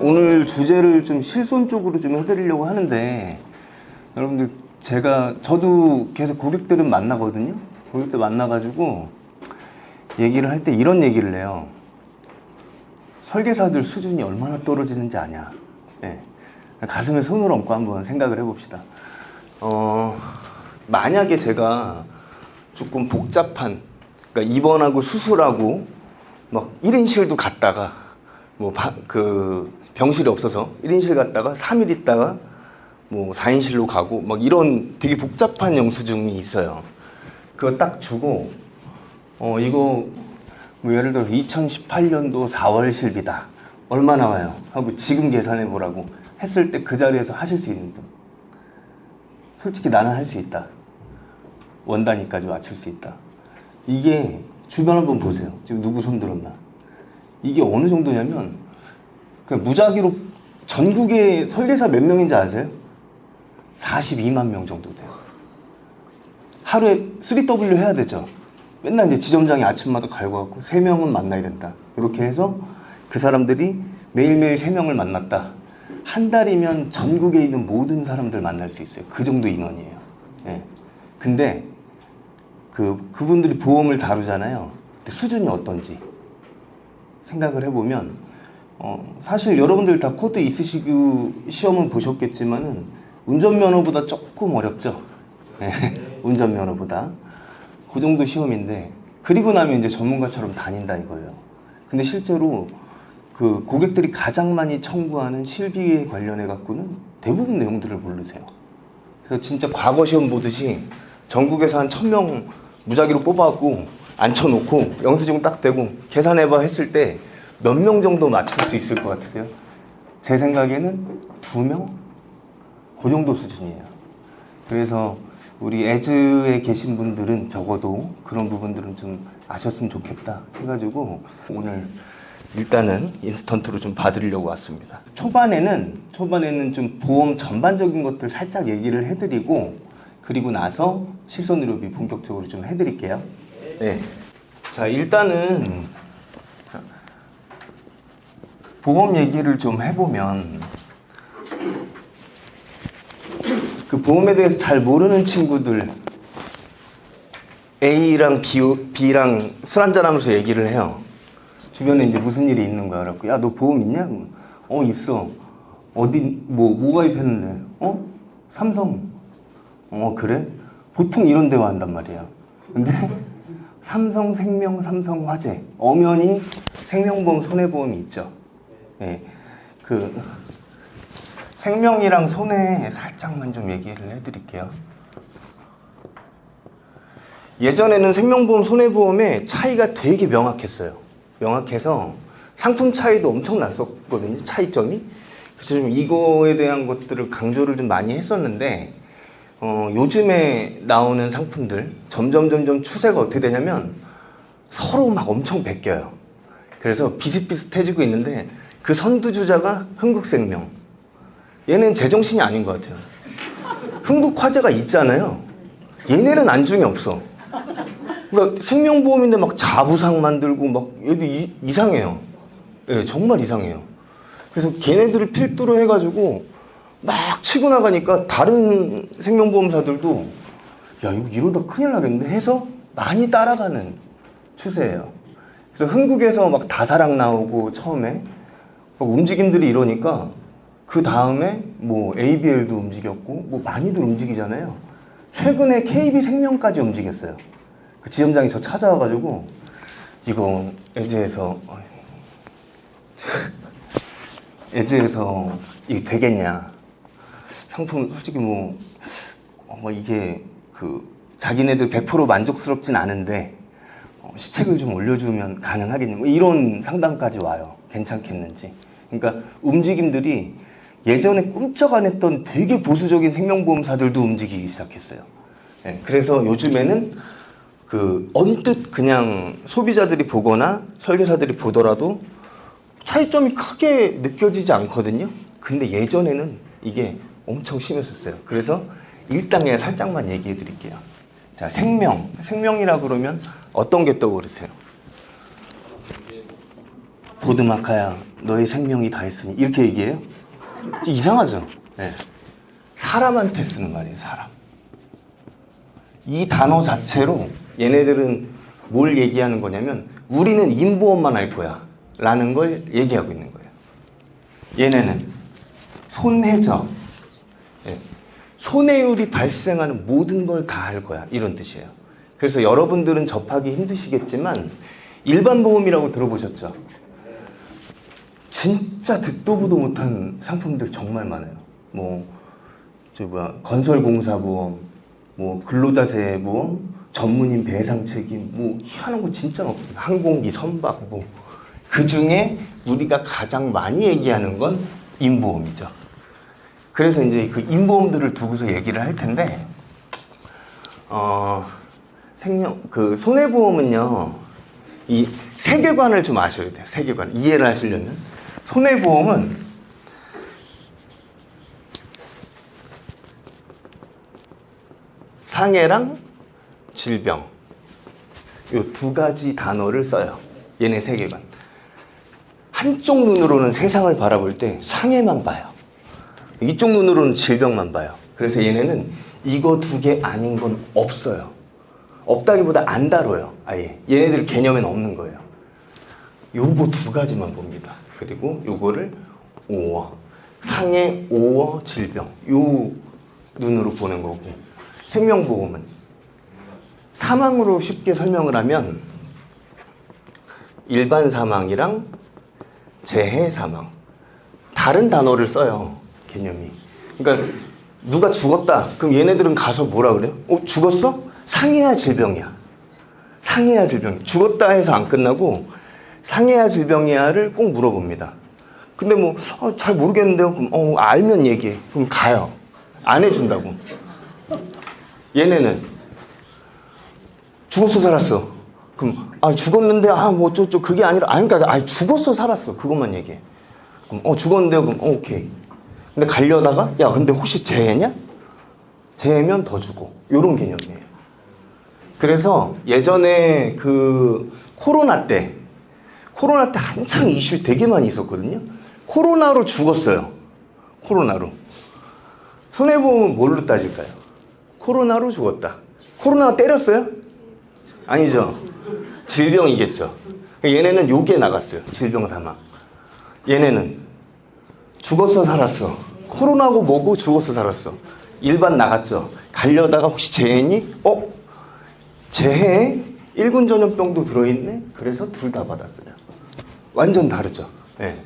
오늘 주제를 좀 실손 쪽으로 좀 해드리려고 하는데, 여러분들 저도 계속 고객들은 만나거든요. 고객들 만나가지고 얘기를 할 때 이런 얘기를 해요. 설계사들 수준이 얼마나 떨어지는지 아냐. 네. 가슴에 손을 얹고 한번 생각을 해봅시다. 만약에 제가 조금 복잡한, 그러니까 입원하고 수술하고 막 1인실도 갔다가 뭐 병실이 없어서 1인실 갔다가 3일 있다가 뭐 4인실로 가고 막 이런 되게 복잡한 영수증이 있어요. 그거 딱 주고 이거 뭐 예를 들어 2018년도 4월 실비다. 얼마 나와요? 하고 지금 계산해 보라고 했을 때 그 자리에서 하실 수 있는 분. 솔직히 나는 할 수 있다. 원 단위까지 맞출 수 있다. 이게 주변 한번 보세요. 지금 누구 손 들었나? 이게 어느 정도냐면 그냥 무작위로 전국에 설계사 몇 명인지 아세요? 42만 명 정도 돼요. 하루에 3W 해야 되죠. 맨날 이제 지점장이 아침마다 갈고 3명은 만나야 된다. 이렇게 해서 그 사람들이 매일매일 3명을 만났다. 한 달이면 전국에 있는 모든 사람들 만날 수 있어요. 그 정도 인원이에요. 예. 근데 그분들이 보험을 다루잖아요. 근데 수준이 어떤지 생각을 해보면 사실 여러분들 다 코드 있으시고 시험은 보셨겠지만은 운전면허보다 조금 어렵죠. 네. 운전면허보다 그 정도 시험인데 그리고 나면 이제 전문가처럼 다닌다 이거예요. 근데 실제로 그 고객들이 가장 많이 청구하는 실비에 관련해 갖고는 대부분 내용들을 모르세요. 그래서 진짜 과거 시험 보듯이 전국에서 한 1000명 무작위로 뽑아갖고 앉혀놓고 영수증 딱 대고 계산해봐 했을 때 몇 명 정도 맞출 수 있을 것 같으세요? 제 생각에는 2명? 그 정도 수준이에요. 그래서 우리 에즈에 계신 분들은 적어도 그런 부분들은 좀 아셨으면 좋겠다 해가지고 오늘 일단은 인스턴트로 좀 봐드리려고 왔습니다. 초반에는 좀 보험 전반적인 것들 살짝 얘기를 해드리고 그리고 나서 실손의료비 본격적으로 좀 해드릴게요. 네. 자, 일단은 보험 얘기를 좀 해보면 그 보험에 대해서 잘 모르는 친구들 A랑 B랑 술 한잔하면서 얘기를 해요. 주변에 이제 무슨 일이 있는 거야. 그래갖고 야, 너 보험 있냐? 있어. 어디 뭐 가입했는데? 삼성. 그래? 보통 이런 데와 한단 말이야. 근데 삼성생명, 삼성화재 엄연히 생명보험, 손해보험이 있죠. 네, 생명이랑 손해 살짝만 좀 얘기를 해드릴게요. 예전에는 생명보험, 손해보험의 차이가 되게 명확했어요. 명확해서 상품 차이도 엄청 났었거든요. 차이점이. 그래서 좀 이거에 대한 것들을 강조를 좀 많이 했었는데 요즘에 나오는 상품들 점점 추세가 어떻게 되냐면 서로 막 엄청 베껴요. 그래서 비슷비슷해지고 있는데 그 선두주자가 흥국생명. 얘는 제정신이 아닌 것 같아요. 흥국화재가 있잖아요. 얘네는 안중에 없어. 그러니까 생명보험인데 막 자부상 만들고 막 얘도 이상해요. 예, 정말 이상해요. 그래서 걔네들을 필두로 해가지고 막 치고 나가니까 다른 생명보험사들도 야, 이거 이러다 큰일 나겠는데 해서 많이 따라가는 추세예요. 그래서 흥국에서 막 다사랑 나오고 처음에 막 움직임들이 이러니까 그 다음에 뭐 ABL도 움직였고 뭐 많이들 움직이잖아요. 최근에 KB생명까지 움직였어요. 그 지점장이 저 찾아와가지고 이거 에즈에서 이게 되겠냐. 상품 솔직히 뭐 이게 자기네들 100% 만족스럽진 않은데 시책을 좀 올려주면 가능하겠냐. 뭐 이런 상담까지 와요. 괜찮겠는지. 그러니까 움직임들이 예전에 꿈쩍 안 했던 되게 보수적인 생명보험사들도 움직이기 시작했어요. 네, 그래서 요즘에는 언뜻 그냥 소비자들이 보거나 설계사들이 보더라도 차이점이 크게 느껴지지 않거든요. 근데 예전에는 이게 엄청 심했었어요. 그래서 일단 그냥 살짝만 얘기해 드릴게요. 자, 생명이라 그러면 어떤 게 떠오르세요? 보드마카야, 너의 생명이 다했으니. 이렇게 얘기해요? 이상하죠? 네. 사람한테 쓰는 말이에요, 사람. 이 단어 자체로 얘네들은 뭘 얘기하는 거냐면 우리는 인보험만 할 거야 라는 걸 얘기하고 있는 거예요. 얘네는 손해죠. 네. 손해율이 발생하는 모든 걸 다 할 거야 이런 뜻이에요. 그래서 여러분들은 접하기 힘드시겠지만 일반 보험이라고 들어보셨죠? 진짜 듣도 보도 못한 상품들 정말 많아요. 건설공사보험, 근로자재해보험, 전문인 배상 책임, 희한한 거 진짜 많거든요. 항공기, 선박, 그 중에 우리가 가장 많이 얘기하는 건 인보험이죠. 그래서 이제 그 인보험들을 두고서 얘기를 할 텐데, 손해보험은요, 이 세계관을 좀 아셔야 돼요. 세계관. 이해를 하시려면. 손해보험은 상해랑 질병 요 두 가지 단어를 써요. 얘네 세계관. 한쪽 눈으로는 세상을 바라볼 때 상해만 봐요. 이쪽 눈으로는 질병만 봐요. 그래서 얘네는 이거 두 개 아닌 건 없어요. 없다기보다 안 다뤄요. 아예 얘네들 개념에는 없는 거예요. 요거 두 가지만 봅니다. 그리고 요거를 오어, 상해, 오어, 질병 요 눈으로 보는 거고, 생명보험은 사망으로 쉽게 설명을 하면 일반 사망이랑 재해 사망 다른 단어를 써요. 개념이. 그러니까 누가 죽었다 그럼 얘네들은 가서 뭐라 그래요? 죽었어? 상해야 질병이야. 상해야 질병. 죽었다 해서 안 끝나고 상해야 질병이야를 꼭 물어봅니다. 근데 잘 모르겠는데요. 그럼 알면 얘기해. 그럼 가요. 안 해준다고. 얘네는 죽었어 살았어. 그럼 죽었는데 어쩌고 그게 아니라 그러니까 죽었어 살았어 그것만 얘기해. 그럼 죽었는데요. 그럼 오케이. 근데 가려다가 야 근데 혹시 재해냐? 재해면 더 죽어. 요런 개념이에요. 그래서 예전에 그 코로나 때 한창 이슈 되게 많이 있었거든요. 코로나로 죽었어요. 코로나로. 손해보험은 뭘로 따질까요? 코로나로 죽었다. 코로나가 때렸어요? 아니죠. 질병이겠죠. 얘네는 요게 나갔어요. 질병 사망. 얘네는 죽었어 살았어. 코로나고 뭐고 죽었어 살았어. 일반 나갔죠. 가려다가 혹시 재해니? 재해에 1군 전염병도 들어있네? 그래서 둘 다 받았어요. 완전 다르죠. 네.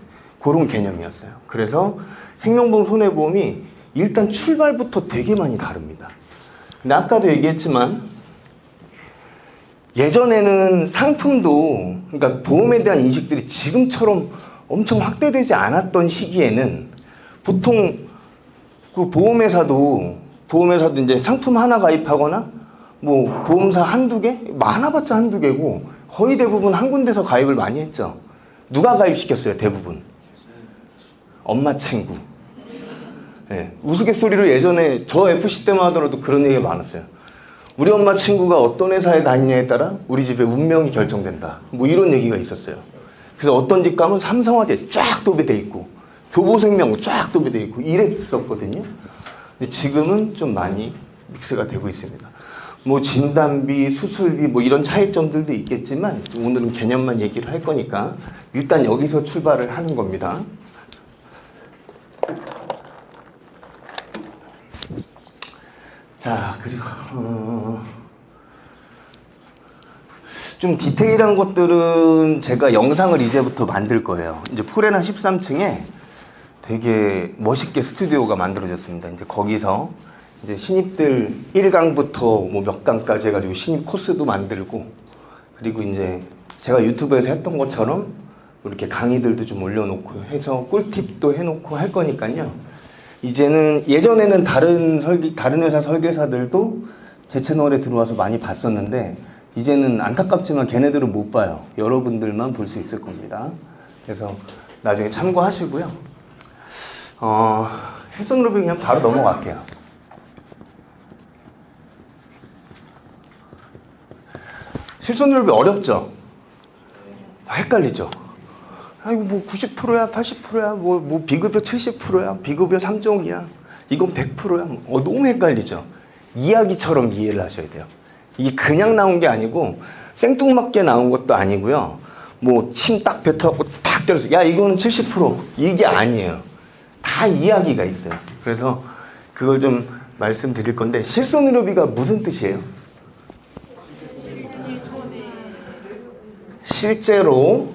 그런 개념이었어요. 그래서 생명보험, 손해보험이 일단 출발부터 되게 많이 다릅니다. 근데 아까도 얘기했지만 예전에는 상품도, 그러니까 보험에 대한 인식들이 지금처럼 엄청 확대되지 않았던 시기에는 보통 그 보험회사도 이제 상품 하나 가입하거나 보험사 한두 개? 많아봤자 한두 개고 거의 대부분 한 군데서 가입을 많이 했죠. 누가 가입시켰어요? 대부분 엄마 친구. 네. 우스갯소리로 예전에 저 FC 때만 하더라도 그런 얘기가 많았어요. 우리 엄마 친구가 어떤 회사에 다니냐에 따라 우리 집의 운명이 결정된다. 이런 얘기가 있었어요. 그래서 어떤 집 가면 삼성화재 쫙 도배돼 있고 교보생명 쫙 도배돼 있고 이랬었거든요. 근데 지금은 좀 많이 믹스가 되고 있습니다. 진단비, 수술비 이런 차이점들도 있겠지만 오늘은 개념만 얘기를 할 거니까 일단 여기서 출발을 하는 겁니다. 자, 그리고 좀 디테일한 것들은 제가 영상을 이제부터 만들 거예요. 이제 포레나 13층에 되게 멋있게 스튜디오가 만들어졌습니다. 이제 거기서 이제 신입들 1강부터 몇 강까지 해가지고 신입 코스도 만들고, 그리고 이제 제가 유튜브에서 했던 것처럼 이렇게 강의들도 좀 올려놓고 해서 꿀팁도 해놓고 할 거니까요. 이제는 예전에는 다른 회사 설계사들도 제 채널에 들어와서 많이 봤었는데 이제는 안타깝지만 걔네들은 못 봐요. 여러분들만 볼 수 있을 겁니다. 그래서 나중에 참고하시고요. 헬스 루비 그냥 바로 넘어갈게요. 실손 루비 어렵죠? 헷갈리죠? 아이고 뭐 90%야 80%야 뭐 비급여 70%야 비급여 3종이야 이건 100%야 너무 헷갈리죠. 이야기처럼 이해를 하셔야 돼요. 이게 그냥 나온 게 아니고 생뚱맞게 나온 것도 아니고요. 뭐 침 딱 뱉어갖고 탁 때려서 야 이거는 70% 이게 아니에요. 다 이야기가 있어요. 그래서 그걸 좀 말씀드릴 건데 실손의료비가 무슨 뜻이에요? 실제로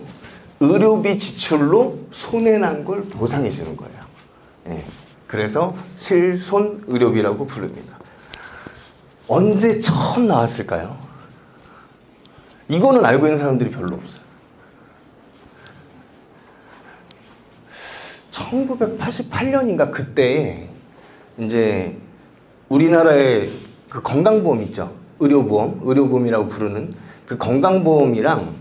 의료비 지출로 손해난 걸 보상해 주는 거예요. 예. 그래서 실손의료비라고 부릅니다. 언제 처음 나왔을까요? 이거는 알고 있는 사람들이 별로 없어요. 1988년인가 그때 이제 우리나라의 그 건강보험 있죠. 의료보험이라고 부르는 그 건강보험이랑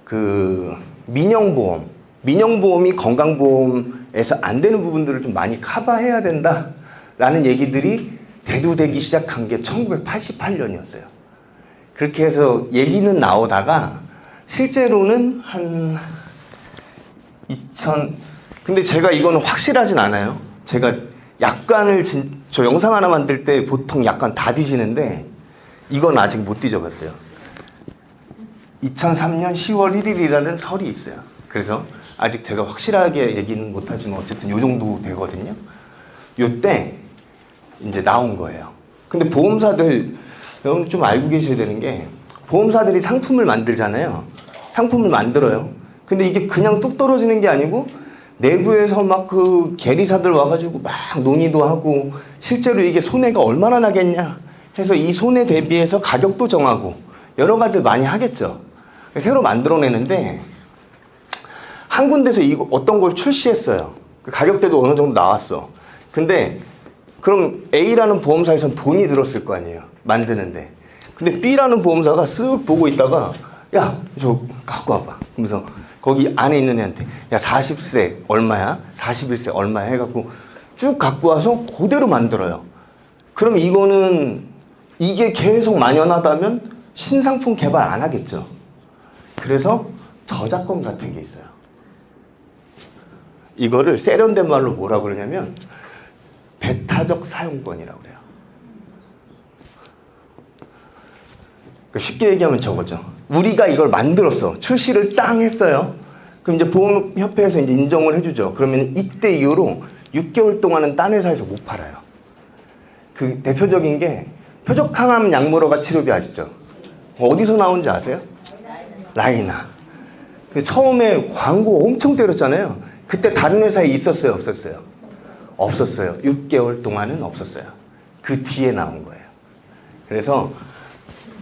그 민영보험이 건강보험에서 안 되는 부분들을 좀 많이 커버해야 된다라는 얘기들이 대두되기 시작한 게 1988년이었어요. 그렇게 해서 얘기는 나오다가 실제로는 한 2000 근데 제가 이거는 확실하진 않아요. 제가 약관을 저 영상 하나 만들 때 보통 약관 다 뒤지는데 이건 아직 못 뒤져봤어요. 2003년 10월 1일이라는 설이 있어요. 그래서 아직 제가 확실하게 얘기는 못하지만 어쨌든 요 정도 되거든요. 요때 이제 나온 거예요. 근데 보험사들 여러분 좀 알고 계셔야 되는 게 보험사들이 상품을 만들잖아요. 상품을 만들어요. 근데 이게 그냥 뚝 떨어지는 게 아니고 내부에서 막 그 계리사들 와가지고 막 논의도 하고 실제로 이게 손해가 얼마나 나겠냐 해서 이 손해 대비해서 가격도 정하고 여러 가지를 많이 하겠죠. 새로 만들어내는데 한 군데서 이거 어떤 걸 출시했어요. 가격대도 어느 정도 나왔어. 근데 그럼 A라는 보험사에선 돈이 들었을 거 아니에요. 만드는데. 근데 B라는 보험사가 쓱 보고 있다가 야, 저 갖고 와봐. 그러면서 거기 안에 있는 애한테 야 40세 얼마야? 41세 얼마야? 해갖고 쭉 갖고 와서 그대로 만들어요. 그럼 이거는 이게 계속 만연하다면 신상품 개발 안 하겠죠. 그래서 저작권 같은 게 있어요. 이거를 세련된 말로 뭐라고 그러냐면 배타적 사용권이라고 그래요. 쉽게 얘기하면 저거죠. 우리가 이걸 만들었어. 출시를 땅 했어요. 그럼 이제 보험협회에서 이제 인정을 해주죠. 그러면 이때 이후로 6개월 동안은 딴 회사에서 못 팔아요. 그 대표적인 게 표적항암 약물허가 치료비 아시죠? 어디서 나온지 아세요? 라이나. 처음에 광고 엄청 때렸잖아요. 그때 다른 회사에 있었어요? 없었어요? 없었어요. 6개월 동안은 없었어요. 그 뒤에 나온 거예요. 그래서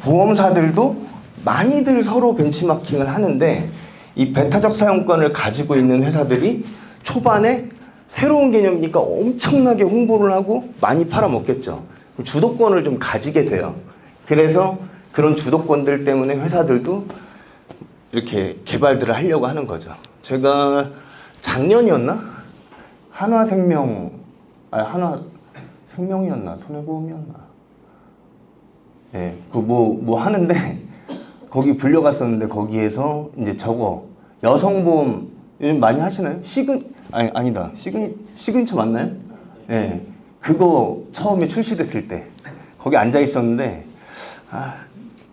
보험사들도 많이들 서로 벤치마킹을 하는데 이 배타적 사용권을 가지고 있는 회사들이 초반에 새로운 개념이니까 엄청나게 홍보를 하고 많이 팔아먹겠죠. 주도권을 좀 가지게 돼요. 그래서 그런 주도권들 때문에 회사들도 이렇게 개발들을 하려고 하는 거죠. 제가 작년이었나? 한화생명이었나? 손해보험이었나? 예, 뭐 하는데 거기 불려갔었는데 거기에서 이제 저거 여성보험 요즘 많이 하시나요? 아니다. 시그니처 맞나요? 예. 그거 처음에 출시됐을 때 거기 앉아 있었는데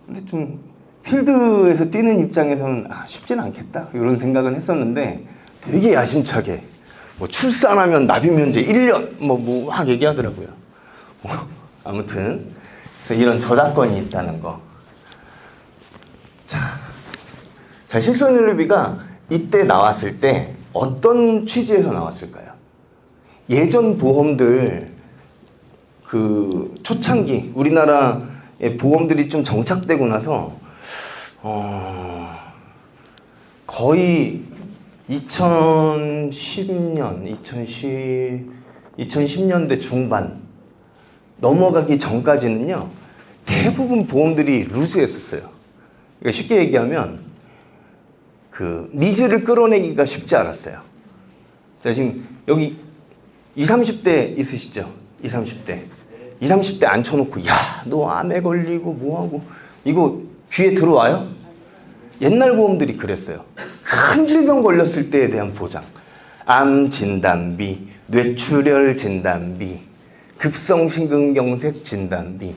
근데 좀 필드에서 뛰는 입장에서는 쉽지는 않겠다 이런 생각은 했었는데 되게 야심차게 뭐 출산하면 납입 면제 1년 뭐 막 얘기하더라고요. 아무튼 그래서 이런 저작권이 있다는 거. 자, 실손의료비가 이때 나왔을 때 어떤 취지에서 나왔을까요? 예전 보험들 그 초창기 우리나라의 보험들이 좀 정착되고 나서 거의 2010년대 중반 넘어가기 전까지는요 대부분 보험들이 루즈했었어요. 그러니까 쉽게 얘기하면 그 니즈를 끌어내기가 쉽지 않았어요. 자, 지금 여기 20, 30대 있으시죠? 20, 30대 앉혀놓고 야, 너 암에 걸리고 뭐하고 이거 귀에 들어와요? 옛날 보험들이 그랬어요. 큰 질병 걸렸을 때에 대한 보장. 암 진단비, 뇌출혈 진단비, 급성심근경색 진단비,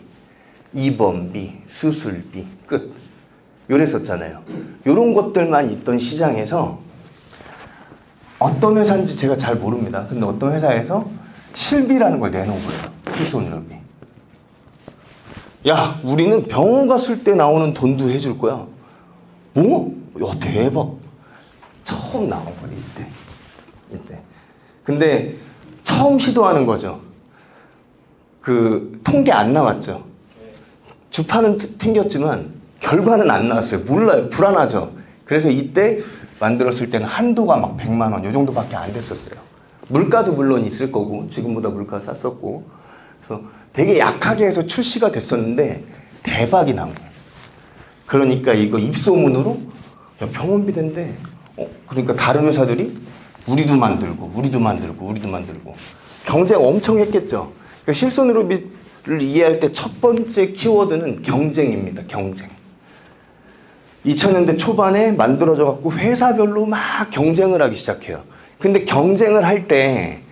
입원비, 수술비, 끝. 요랬었잖아요. 요런 것들만 있던 시장에서 어떤 회사인지 제가 잘 모릅니다. 근데 어떤 회사에서 실비라는 걸 내놓은 거예요. 필수의료비. 야, 우리는 병원 갔을 때 나오는 돈도 해줄 거야. 뭐? 야, 대박. 처음 나온 거래, 이때. 근데 처음 시도하는 거죠. 그 통계 안 나왔죠. 주파는 튕겼지만 결과는 안 나왔어요. 몰라요. 불안하죠. 그래서 이때 만들었을 때는 한도가 막 100만 원 요 정도밖에 안 됐었어요. 물가도 물론 있을 거고 지금보다 물가가 쌌었고 그래서 되게 약하게 해서 출시가 됐었는데 대박이 난 거예요. 그러니까 이거 입소문으로 야, 병원비 된대. 그러니까 다른 회사들이 우리도 만들고 경쟁 엄청 했겠죠. 그러니까 실손의료비를 이해할 때 첫 번째 키워드는 경쟁입니다. 경쟁. 2000년대 초반에 만들어져 갖고 회사별로 막 경쟁을 하기 시작해요. 근데 경쟁을 할 때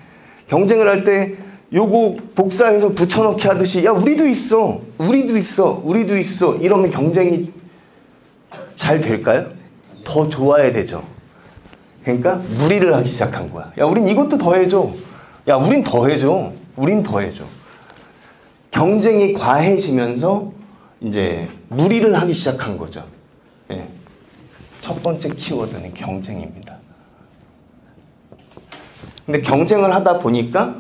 요거 복사해서 붙여넣기 하듯이 야 우리도 있어 이러면 경쟁이 잘 될까요? 더 좋아야 되죠. 그러니까 무리를 하기 시작한 거야. 야 우린 이것도 더 해줘. 야 우린 더 해줘. 경쟁이 과해지면서 이제 무리를 하기 시작한 거죠. 예. 첫 번째 키워드는 경쟁입니다. 근데 경쟁을 하다 보니까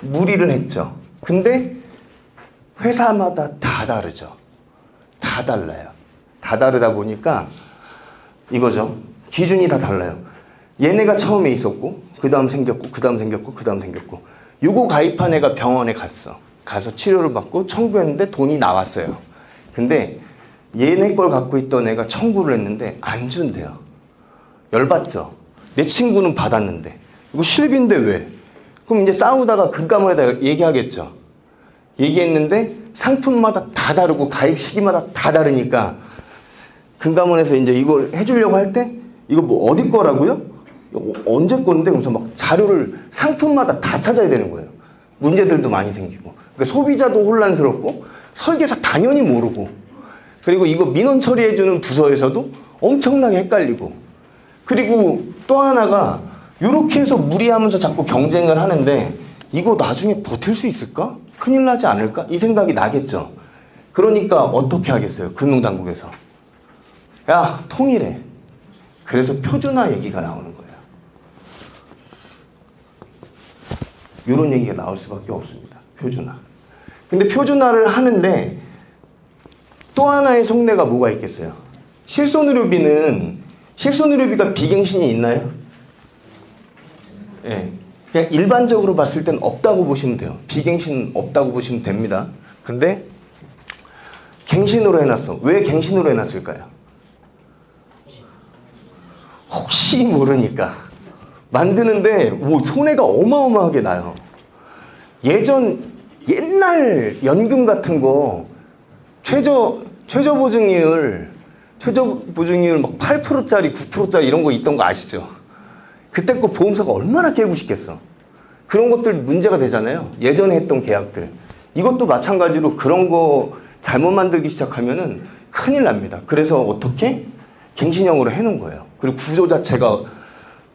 무리를 했죠. 근데 회사마다 다 다르죠. 다 달라요. 다 다르다 보니까 이거죠. 기준이 다 달라요. 얘네가 처음에 있었고 그 다음 생겼고 요거 가입한 애가 병원에 가서 치료를 받고 청구했는데 돈이 나왔어요. 근데 얘네 걸 갖고 있던 애가 청구를 했는데 안 준대요. 열받죠. 내 친구는 받았는데 이거 실비인데 왜? 그럼 이제 싸우다가 금감원에다 얘기하겠죠. 얘기했는데 상품마다 다 다르고 가입 시기마다 다 다르니까 금감원에서 이제 이걸 해주려고 할 때 이거 뭐 어디 거라고요? 언제 건데? 그래서 막 자료를 상품마다 다 찾아야 되는 거예요. 문제들도 많이 생기고. 그러니까 소비자도 혼란스럽고 설계사 당연히 모르고 그리고 이거 민원 처리해주는 부서에서도 엄청나게 헷갈리고 그리고 또 하나가 이렇게 해서 무리하면서 자꾸 경쟁을 하는데 이거 나중에 버틸 수 있을까? 큰일 나지 않을까? 이 생각이 나겠죠. 그러니까 어떻게 하겠어요? 금융당국에서. 야, 통일해. 그래서 표준화 얘기가 나오는 거예요. 이런 얘기가 나올 수밖에 없습니다. 표준화. 근데 표준화를 하는데 또 하나의 속내가 뭐가 있겠어요? 실손의료비가 비갱신이 있나요? 예. 그냥 일반적으로 봤을 땐 없다고 보시면 돼요. 비갱신 없다고 보시면 됩니다. 근데 갱신으로 해놨어. 왜 갱신으로 해놨을까요? 혹시 모르니까. 만드는데 뭐 손해가 어마어마하게 나요. 옛날 연금 같은 거 최저 보증이율 막 8%짜리 9%짜리 이런 거 있던 거 아시죠? 그때 거 보험사가 얼마나 깨고 싶겠어. 그런 것들 문제가 되잖아요. 예전에 했던 계약들. 이것도 마찬가지로 그런 거 잘못 만들기 시작하면은 큰일 납니다. 그래서 어떻게? 갱신형으로 해놓은 거예요. 그리고 구조 자체가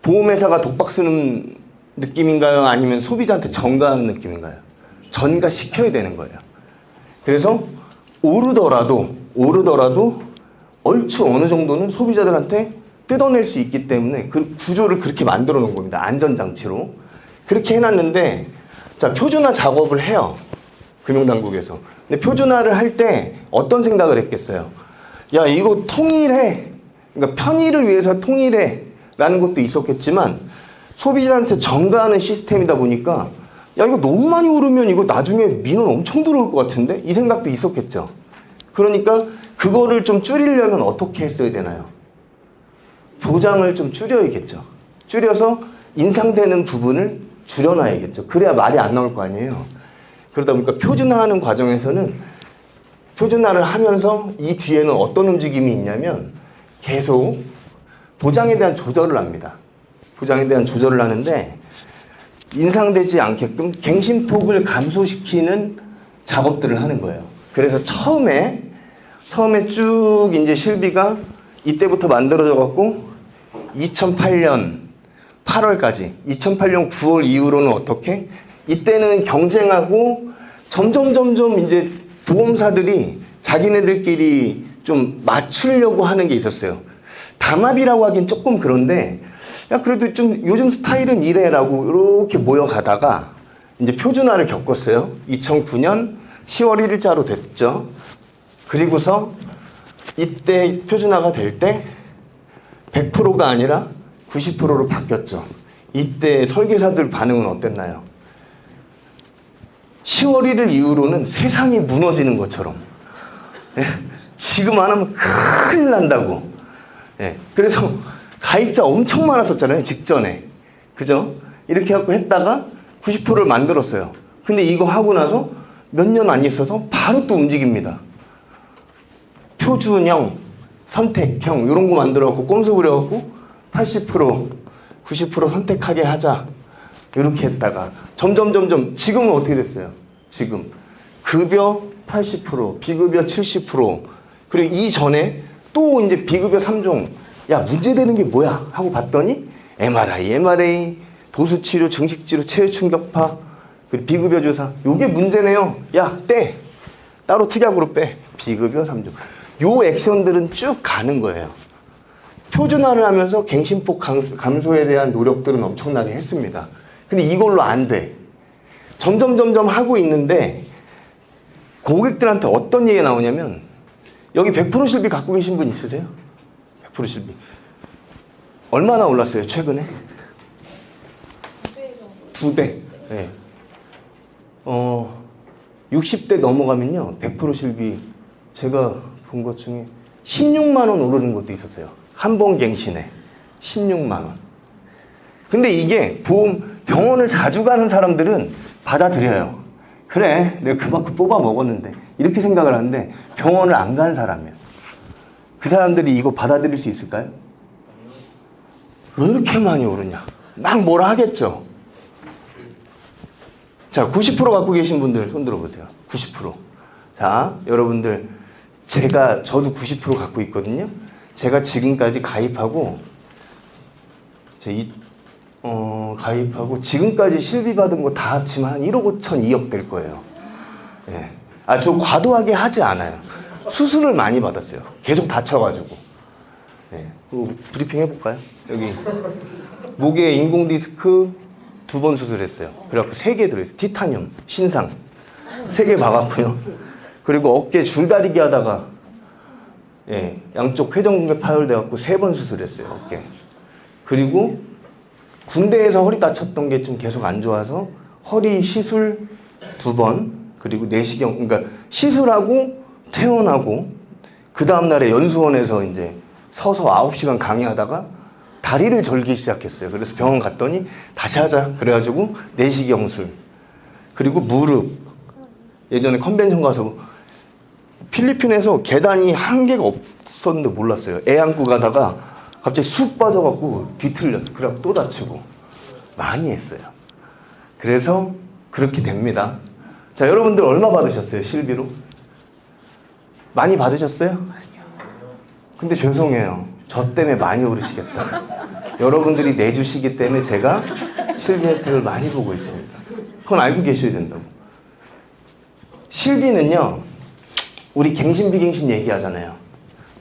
보험회사가 독박 쓰는 느낌인가요? 아니면 소비자한테 전가하는 느낌인가요? 전가시켜야 되는 거예요. 그래서 오르더라도 얼추 어느 정도는 소비자들한테 뜯어낼 수 있기 때문에 그 구조를 그렇게 만들어 놓은 겁니다. 안전장치로. 그렇게 해놨는데 자 표준화 작업을 해요. 금융당국에서. 근데 표준화를 할 때 어떤 생각을 했겠어요? 야 이거 통일해. 그러니까 편의를 위해서 통일해 라는 것도 있었겠지만 소비자한테 전가하는 시스템이다 보니까 야 이거 너무 많이 오르면 이거 나중에 민원 엄청 들어올 것 같은데? 이 생각도 있었겠죠. 그러니까 그거를 좀 줄이려면 어떻게 했어야 되나요? 보장을 좀 줄여야겠죠. 줄여서 인상되는 부분을 줄여놔야겠죠. 그래야 말이 안 나올 거 아니에요. 그러다 보니까 표준화하는 과정에서는 표준화를 하면서 이 뒤에는 어떤 움직임이 있냐면 계속 보장에 대한 조절을 합니다. 보장에 대한 조절을 하는데 인상되지 않게끔 갱신폭을 감소시키는 작업들을 하는 거예요. 그래서 처음에 쭉 이제 실비가 이때부터 만들어져 갖고 2008년 8월까지 2008년 9월 이후로는 어떻게? 이때는 경쟁하고 점점 이제 보험사들이 자기네들끼리 좀 맞추려고 하는 게 있었어요. 담합이라고 하긴 조금 그런데 야 그래도 좀 요즘 스타일은 이래라고 이렇게 모여가다가 이제 표준화를 겪었어요. 2009년 10월 1일자로 됐죠. 그리고서 이때 표준화가 될 때 100%가 아니라 90%로 바뀌었죠. 이때 설계사들 반응은 어땠나요? 10월 1일 이후로는 세상이 무너지는 것처럼 예? 지금 안 하면 큰일 난다고. 예. 그래서 가입자 엄청 많았었잖아요. 직전에. 그죠? 이렇게 갖고 했다가 90%를 만들었어요. 근데 이거 하고 나서 몇 년 안 있어서 바로 또 움직입니다. 표준형, 선택형 이런 거 만들어갖고 꼼수 부려갖고 80%, 90% 선택하게 하자. 이렇게 했다가 점점 지금은 어떻게 됐어요? 지금 급여 80%, 비급여 70%, 그리고 이전에 또 이제 비급여 3종 야 문제되는 게 뭐야 하고 봤더니 MRI, 도수치료, 증식치료, 체외충격파, 그리고 비급여 주사 요게 문제네요. 야 떼! 따로 특약으로 빼. 비급여 3종 요 액션들은 쭉 가는 거예요. 표준화를 하면서 갱신폭 감소에 대한 노력들은 엄청나게 했습니다. 근데 이걸로 안 돼. 점점 하고 있는데 고객들한테 어떤 얘기가 나오냐면 여기 100% 실비 갖고 계신 분 있으세요? 100% 실비. 얼마나 올랐어요, 최근에? 2배. 네. 60대 넘어가면요, 100% 실비 제가 본 것 중에 16만 원 오르는 것도 있었어요. 한 번 갱신에 16만 원. 근데 이게 병원을 자주 가는 사람들은 받아들여요. 그래, 내가 그만큼 뽑아 먹었는데 이렇게 생각을 하는데 병원을 안 간 사람이에요. 그 사람들이 이거 받아들일 수 있을까요? 왜 이렇게 많이 오르냐? 막 뭐라 하겠죠. 자, 90% 갖고 계신 분들 손 들어보세요. 90%. 자, 여러분들 저도 90% 갖고 있거든요. 제가 지금까지 가입하고 가입하고 지금까지 실비 받은 거 다 합치면 한 1억 5천 2억 될 거예요. 예. 저 과도하게 하지 않아요. 수술을 많이 받았어요. 계속 다쳐가지고. 예. 브리핑 해볼까요? 여기 목에 인공 디스크 2번 수술했어요. 그래갖고 3개 들어있어요. 티타늄, 신상 3개 박았고요. 그리고 어깨 줄다리기 하다가 양쪽 회전근개 파열돼갖고 3번 수술했어요. 어깨. 그리고 군대에서 허리 다쳤던 게 좀 계속 안 좋아서 허리 시술 2번, 그리고 내시경, 그러니까 시술하고 퇴원하고 그 다음날에 연수원에서 이제 서서 9시간 강의하다가 다리를 절기 시작했어요. 그래서 병원 갔더니 다시 하자. 그래가지고 내시경술, 그리고 무릎. 예전에 컨벤션 가서 필리핀에서 계단이 한 개가 없었는데 몰랐어요. 애 안고 가다가 갑자기 쑥 빠져갖고 뒤틀렸어. 그래갖고 또 다치고 많이 했어요. 그래서 그렇게 됩니다. 자, 여러분들 얼마 받으셨어요? 실비로? 많이 받으셨어요? 근데 죄송해요. 저 때문에 많이 오르시겠다. 여러분들이 내주시기 때문에 제가 실비 혜택을 많이 보고 있습니다. 그건 알고 계셔야 된다고. 실비는요, 우리 갱신 비갱신 얘기하잖아요.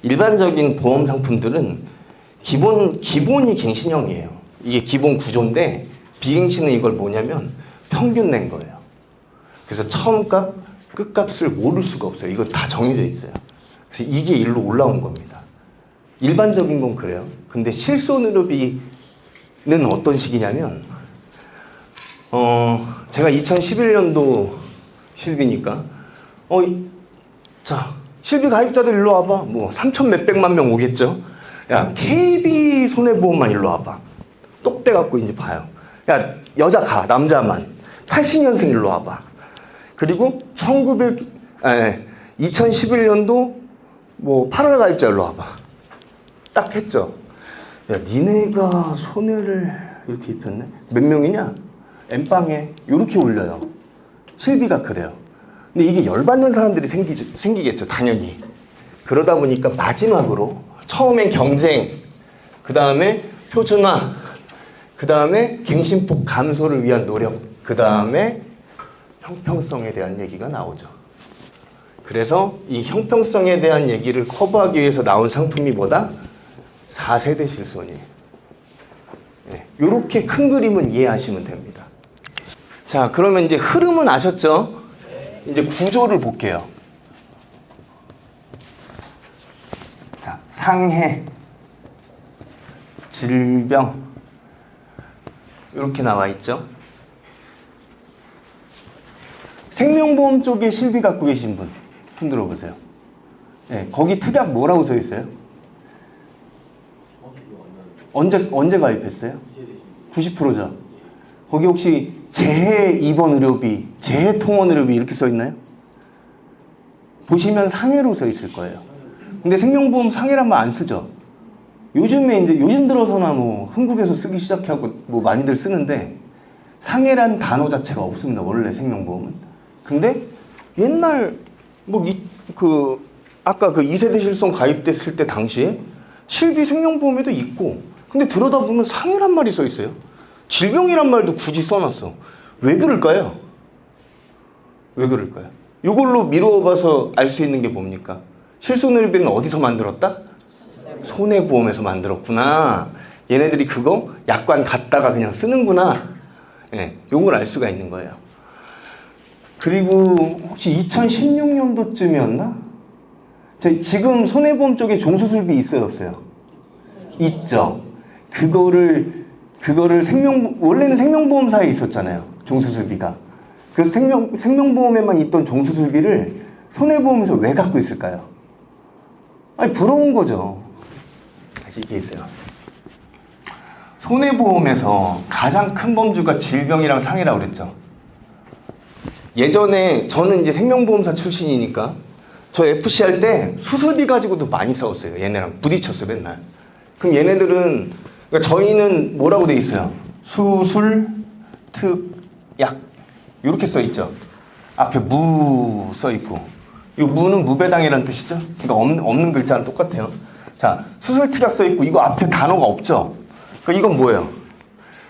일반적인 보험 상품들은 기본이 갱신형이에요. 이게 기본 구조인데 비갱신은 이걸 뭐냐면 평균 낸 거예요. 그래서 처음 값, 끝값을 모를 수가 없어요. 이거 다 정해져 있어요. 그래서 이게 일로 올라온 겁니다. 일반적인 건 그래요. 근데 실손의료비는 어떤 식이냐면 제가 2011년도 실비니까 자, 실비 가입자들 일로 와봐. 뭐 3천 몇백만 명 오겠죠. 야, KB 손해보험만 일로 와봐. 똑대 갖고 이제 봐요. 야, 여자 가, 남자만 80년생 일로 와봐. 그리고 2011년도 뭐 8월 가입자 일로 와봐. 딱 했죠. 야, 니네가 소내를 이렇게 입혔네? 몇 명이냐? 엠빵에 이렇게 올려요. 실비가 그래요. 근데 이게 열받는 사람들이 생기겠죠, 당연히. 그러다 보니까 마지막으로 처음엔 경쟁, 그 다음에 표준화, 그 다음에 갱신폭 감소를 위한 노력, 그 다음에 형평성에 대한 얘기가 나오죠. 그래서 이 형평성에 대한 얘기를 커버하기 위해서 나온 상품이 뭐다? 4세대 실손이에요. 네, 이렇게 큰 그림은 이해하시면 됩니다. 자, 그러면 이제 흐름은 아셨죠? 이제 구조를 볼게요. 자, 상해, 질병 이렇게 나와 있죠. 생명보험 쪽에 실비 갖고 계신 분 손 들어보세요. 네, 거기 특약 뭐라고 써 있어요? 언제 가입했어요? 90%죠. 거기 혹시 재해 입원 의료비, 재해 통원 의료비 이렇게 써 있나요? 보시면 상해로 써 있을 거예요. 근데 생명보험 상해란 말 안 쓰죠. 요즘 들어서나 뭐 한국에서 쓰기 시작하고 뭐 많이들 쓰는데 상해란 단어 자체가 없습니다. 원래 생명보험은. 근데 옛날 아까 그 2세대 실손 가입됐을 때 당시에 실비 생명보험에도 있고, 근데 들여다 보면 상해란 말이 써 있어요. 질병이란 말도 굳이 써놨어. 왜 그럴까요? 왜 그럴까요? 이걸로 미루어봐서 알 수 있는 게 뭡니까? 실손의료비는 어디서 만들었다? 손해보험에서 만들었구나. 얘네들이 그거 약관 갖다가 그냥 쓰는구나. 예, 요걸 알 수가 있는 거예요. 그리고 혹시 2016년도쯤이었나? 지금 손해보험 쪽에 종수술비 있어요, 없어요? 있죠. 그거를 원래는 생명보험사에 있었잖아요. 종수술비가. 그래서 생명보험에만 있던 종수술비를 손해보험에서 왜 갖고 있을까요? 아니, 부러운 거죠. 이게 있어요. 손해보험에서 가장 큰 범주가 질병이랑 상해라고 그랬죠. 예전에 저는 이제 생명보험사 출신이니까 저 FC 할 때 수술비 가지고도 많이 싸웠어요. 얘네랑 부딪혔어요, 맨날. 그럼 얘네들은, 그러니까 저희는 뭐라고 돼 있어요? 수술, 특, 약. 이렇게 써 있죠. 앞에 무 써 있고. 이 무는 무배당이라는 뜻이죠. 그러니까 없는 글자랑 똑같아요. 자, 수술 특약 써 있고 이거 앞에 단어가 없죠. 그러니까 이건 뭐예요?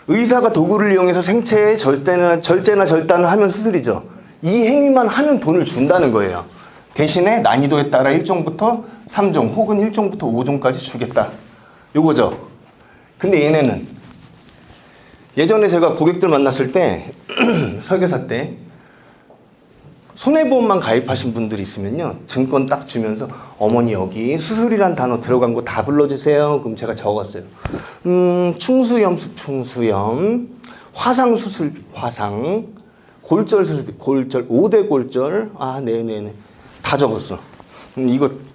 의사가 도구를 이용해서 생체에 절제나 절단을 하면 수술이죠. 이 행위만 하면 돈을 준다는 거예요. 대신에 난이도에 따라 1종부터 3종 혹은 1종부터 5종까지 주겠다. 요거죠. 근데 얘네는 예전에 제가 고객들 만났을 때 설계사 때 손해보험만 가입하신 분들이 있으면요, 증권 딱 주면서 어머니 여기 수술이란 단어 들어간 거 다 불러주세요. 그럼 제가 적었어요. 충수염, 화상 수술비, 화상, 골절 수술비, 골절, 5대 골절, 네네네. 다 적었어.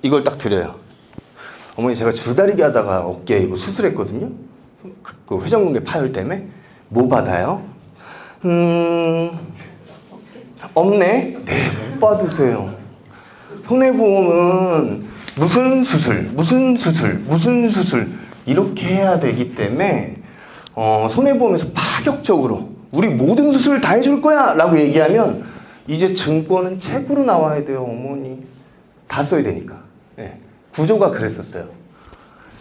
이걸 딱 드려요. 어머니 제가 줄다리기 하다가 어깨에 이거 수술했거든요. 그 회전근개 파열 때문에. 뭐 받아요? 없네? 네, 못 받으세요. 손해보험은 무슨 수술 이렇게 해야 되기 때문에 손해보험에서 파격적으로 우리 모든 수술 다 해줄 거야 라고 얘기하면 이제 증권은 책으로 나와야 돼요. 어머니 다 써야 되니까. 네, 구조가 그랬었어요.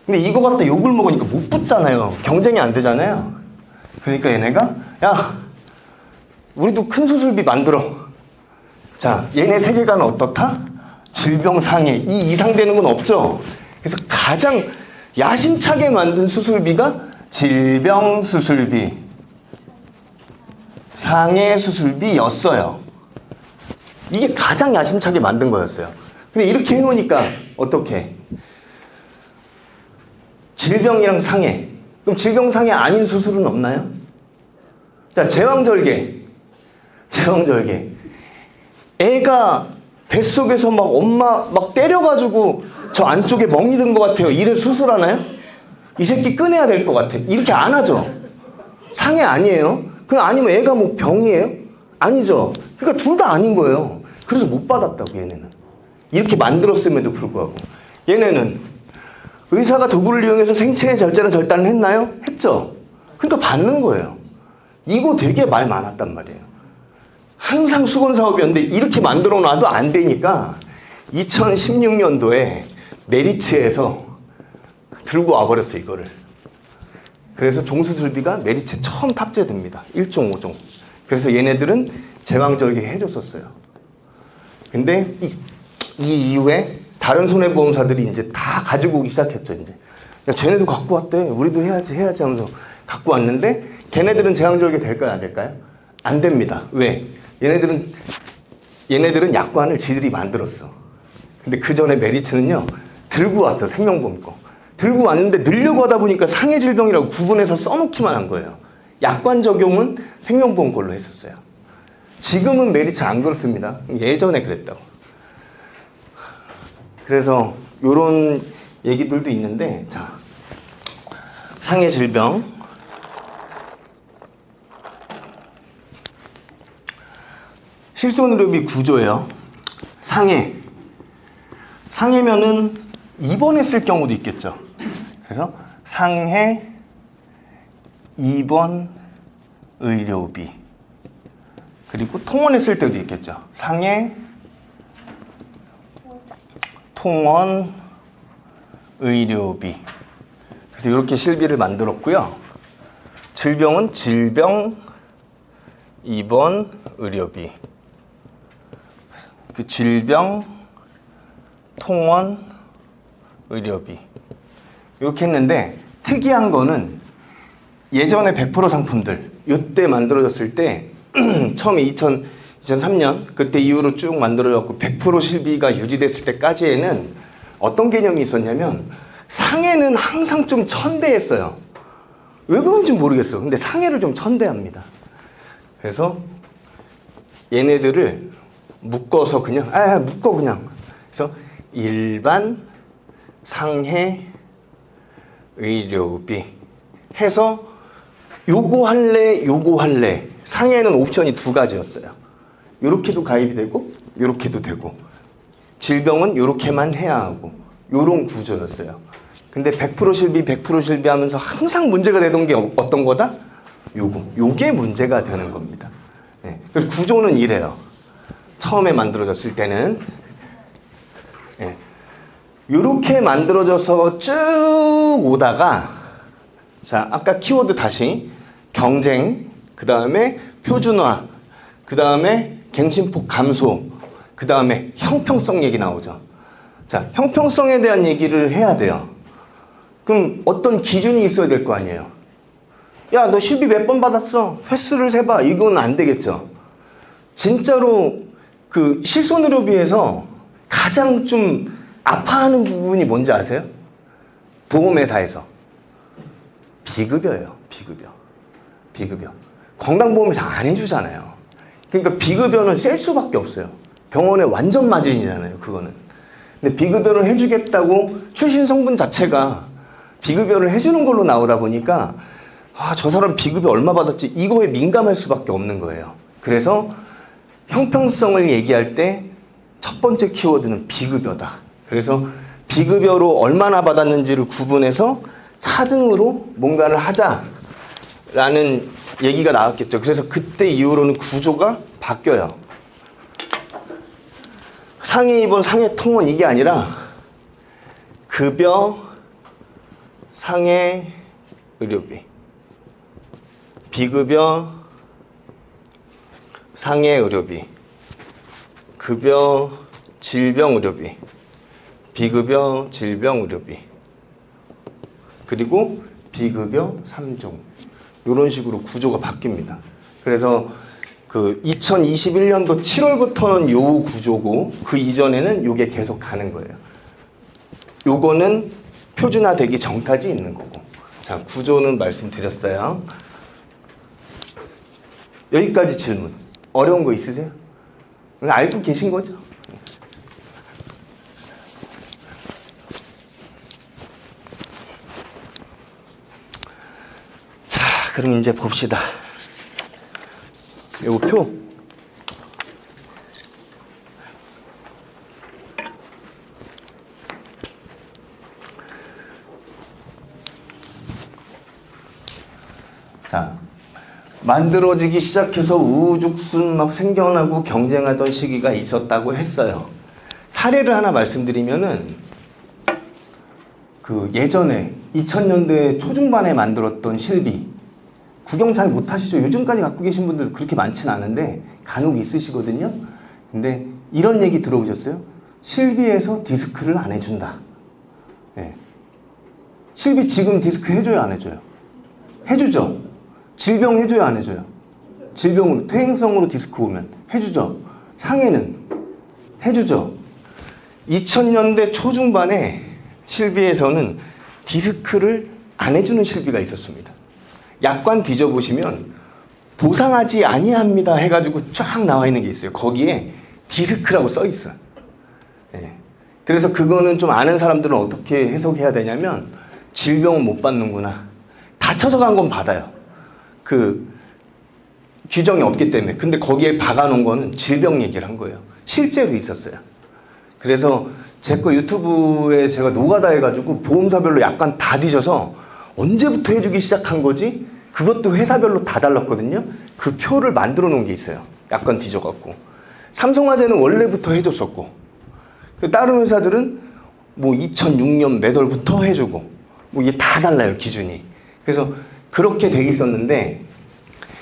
근데 이거 갖다 욕을 먹으니까 못 붙잖아요. 경쟁이 안 되잖아요. 그러니까 얘네가 야, 우리도 큰 수술비 만들어. 자, 얘네 세계관은 어떻다? 질병 상해. 이 이상 되는 건 없죠. 그래서 가장 야심차게 만든 수술비가 질병 수술비, 상해 수술비였어요. 이게 가장 야심차게 만든 거였어요. 근데 이렇게 해놓으니까 어떻게? 질병이랑 상해. 그럼 질병 상해 아닌 수술은 없나요? 자, 제왕절개. 애가 뱃속에서 막 엄마 막 때려가지고 저 안쪽에 멍이 든 것 같아요. 이를 수술하나요? 이 새끼 꺼내야 될 것 같아. 이렇게 안 하죠. 상해 아니에요. 그냥 아니면 애가 뭐 병이에요? 아니죠. 그러니까 둘 다 아닌 거예요. 그래서 못 받았다고 얘네는. 이렇게 만들었음에도 불구하고. 얘네는 의사가 도구를 이용해서 생체의 절제나 절단을 했나요? 했죠. 그러니까 받는 거예요. 이거 되게 말 많았단 말이에요. 항상 수건 사업이었는데 이렇게 만들어 놔도 안 되니까 2016년도에 메리츠에서 들고 와버렸어요, 이거를. 그래서 종수술비가 메리츠에 처음 탑재됩니다. 1종, 5종. 그래서 얘네들은 제왕절개 해줬었어요. 근데 이 이후에 다른 손해보험사들이 이제 다 가지고 오기 시작했죠, 이제. 야, 쟤네도 갖고 왔대. 우리도 해야지 하면서 갖고 왔는데, 걔네들은 제왕절개 될까요, 안 될까요? 안 됩니다. 왜? 얘네들은 약관을 지들이 만들었어. 근데 그 전에 메리츠는요, 들고 왔어, 생명보험 거. 들고 왔는데 늘려고 하다 보니까 상해질병이라고 구분해서 써놓기만 한 거예요. 약관 적용은 생명보험 걸로 했었어요. 지금은 메리츠 안 그렇습니다. 예전에 그랬다고. 그래서 요런 얘기들도 있는데, 자, 상해질병. 실손의료비 구조예요. 상해면은 입원했을 경우도 있겠죠. 그래서 상해 입원 의료비. 그리고 통원했을 때도 있겠죠. 상해 통원 의료비. 그래서 이렇게 실비를 만들었고요. 질병은 질병 입원 의료비. 그 질병 통원 의료비. 이렇게 했는데 특이한 거는 예전에 100% 상품들 이때 만들어졌을 때 처음에 2003년 그때 이후로 쭉 만들어졌고 100% 실비가 유지됐을 때까지에는 어떤 개념이 있었냐면 상해는 항상 좀 천대했어요. 왜 그런지 모르겠어. 근데 상해를 좀 천대합니다. 그래서 얘네들을 묶어서 그냥 묶어 그냥. 그래서 일반 상해 의료비 해서 요거 할래 상해는 옵션이 두 가지였어요. 요렇게도 가입이 되고 요렇게도 되고 질병은 요렇게만 해야 하고 요런 구조였어요. 근데 100% 실비 100% 실비 하면서 항상 문제가 되던 게 어떤 거다? 요게 문제가 되는 겁니다. 네. 그래서 구조는 이래요. 처음에 만들어졌을 때는 요렇게 만들어져서 쭉 오다가 자, 아까 키워드 다시 경쟁, 그 다음에 표준화, 그 다음에 갱신폭 감소, 그 다음에 형평성 얘기 나오죠. 자, 형평성에 대한 얘기를 해야 돼요. 그럼 어떤 기준이 있어야 될 거 아니에요. 야, 너 실비 몇 번 받았어? 횟수를 세봐. 이건 안 되겠죠. 진짜로 그 실손의료비에서 가장 좀 아파하는 부분이 뭔지 아세요? 보험회사에서. 비급여예요. 비급여. 건강보험을 잘 안 해주잖아요. 그러니까 비급여는 셀 수밖에 없어요. 병원의 완전 마진이잖아요. 그거는. 근데 비급여를 해주겠다고 출신 성분 자체가 비급여를 해주는 걸로 나오다 보니까 저 사람 비급여 얼마 받았지? 이거에 민감할 수밖에 없는 거예요. 그래서 형평성을 얘기할 때 첫 번째 키워드는 비급여다. 그래서 비급여로 얼마나 받았는지를 구분해서 차등으로 뭔가를 하자라는 얘기가 나왔겠죠. 그래서 그때 이후로는 구조가 바뀌어요. 상해 입원, 상해 통원 이게 아니라 급여, 상해 의료비, 비급여, 상해 의료비, 급여, 질병 의료비, 비급여, 질병 의료비, 그리고 비급여 3종. 이런 식으로 구조가 바뀝니다. 그래서 그 2021년도 7월부터는 요 구조고 그 이전에는 요게 계속 가는 거예요. 요거는 표준화되기 전까지 있는 거고. 자, 구조는 말씀드렸어요. 여기까지 질문. 어려운 거 있으세요? 알고 계신 거죠? 자, 그럼 이제 봅시다. 요 표. 자, 만들어지기 시작해서 우후죽순 막 생겨나고 경쟁하던 시기가 있었다고 했어요. 사례를 하나 말씀드리면은 그 예전에 2000년대 초중반에 만들었던 실비, 구경 잘 못하시죠? 요즘까지 갖고 계신 분들 그렇게 많지는 않은데 간혹 있으시거든요. 근데 이런 얘기 들어보셨어요? 실비에서 디스크를 안 해준다. 네. 실비 지금 디스크 해줘요, 안 해줘요? 해주죠. 질병 해줘요, 안 해줘요? 질병으로, 퇴행성으로 디스크 오면 해주죠. 상해는 해주죠. 2000년대 초중반에 실비에서는 디스크를 안 해주는 실비가 있었습니다. 약관 뒤져보시면 보상하지 아니합니다 해가지고 쫙 나와 있는 게 있어요. 거기에 디스크라고 써 있어요. 네. 그래서 그거는 좀 아는 사람들은 어떻게 해석해야 되냐면 질병은 못 받는구나. 다쳐서 간 건 받아요. 그 규정이 없기 때문에. 근데 거기에 박아놓은 거는 질병 얘기를 한 거예요. 실제로 있었어요. 그래서 제 거 유튜브에 제가 노가다 해가지고 보험사별로 약관 다 뒤져서 언제부터 해주기 시작한 거지? 그것도 회사별로 다 달랐거든요. 그 표를 만들어 놓은 게 있어요. 약관 뒤져갖고. 삼성화재는 원래부터 해줬었고, 다른 회사들은 뭐 2006년 몇 월부터 해주고, 뭐 이게 다 달라요, 기준이. 그래서 그렇게 돼 있었는데,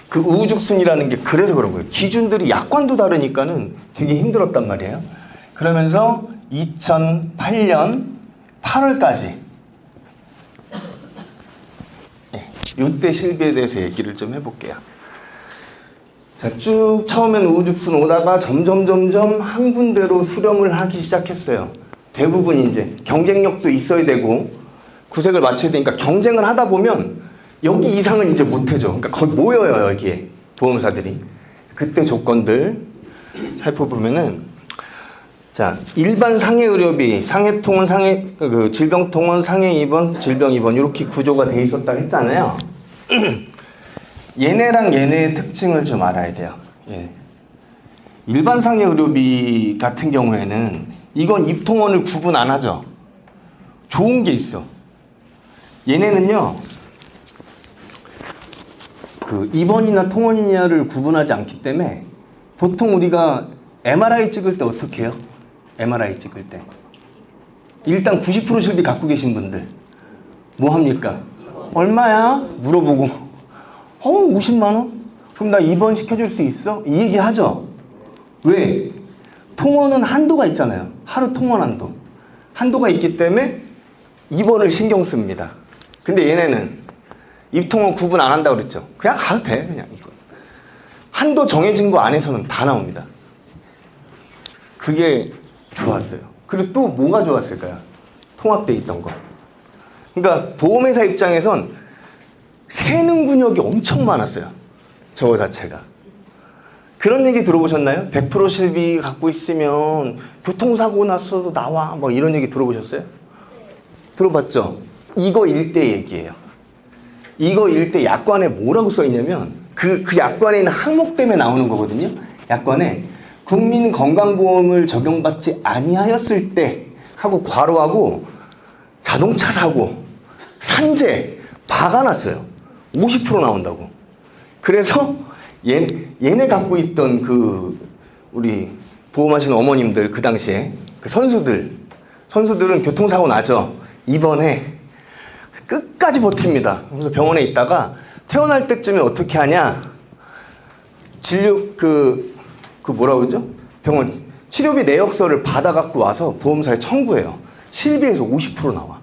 그 우후죽순이라는 게 그래서 그런 거예요. 기준들이 약관도 다르니까는 되게 힘들었단 말이에요. 그러면서 2008년 8월까지 이때 실비에 대해서 얘기를 좀 해볼게요. 자, 쭉 처음엔 우후죽순 오다가 점점 한 군데로 수렴을 하기 시작했어요. 대부분 이제 경쟁력도 있어야 되고 구색을 맞춰야 되니까 경쟁을 하다 보면 여기 이상은 이제 못 해줘. 그러니까 거의 모여요, 여기에 보험사들이. 그때 조건들 살펴보면은, 자, 일반 상해 의료비, 상해통원, 질병통원, 상해 입원, 질병 입원 이렇게 구조가 돼 있었다고 했잖아요. 얘네랑 얘네의 특징을 좀 알아야 돼요. 예. 일반 상해 의료비 같은 경우에는 이건 입통원을 구분 안 하죠. 좋은 게 있어. 얘네는요, 그 입원이나 통원이냐를 구분하지 않기 때문에 보통 우리가 MRI 찍을 때 어떻게 해요? MRI 찍을 때 일단 90% 실비 갖고 계신 분들 뭐 합니까? 얼마야? 물어보고 50만 원? 그럼 나 입원 시켜줄 수 있어? 이 얘기 하죠. 왜? 통원은 한도가 있잖아요. 하루 통원 한도. 한도가 있기 때문에 입원을 신경 씁니다. 근데 얘네는 입통원 구분 안 한다고 그랬죠. 그냥 가도 돼. 그냥 이거 한도 정해진 거 안에서는 다 나옵니다. 그게 좋았어요. 그리고 또 뭐가 좋았을까요? 통합돼 있던 거. 그러니까 보험회사 입장에선 세는 근역이 엄청 많았어요. 저거 자체가. 그런 얘기 들어보셨나요? 100% 실비 갖고 있으면 교통사고 났어도 나와. 뭐 이런 얘기 들어보셨어요? 들어봤죠? 이거 일대 얘기예요. 이거 일대 약관에 뭐라고 써 있냐면 그 약관에 있는 항목 때문에 나오는 거거든요. 약관에 국민건강보험을 적용받지 아니하였을 때 하고 괄호하고 자동차 사고, 산재 박아놨어요. 50% 나온다고. 그래서 얘네 갖고 있던 우리 보험하시는 어머님들 그 당시에 그 선수들은 교통사고 나죠. 입원해. 끝까지 버팁니다. 그래서 병원에 있다가 퇴원할 때쯤에 어떻게 하냐? 진료 뭐라 그러죠? 병원 치료비 내역서를 받아갖고 와서 보험사에 청구해요. 실비에서 50% 나와.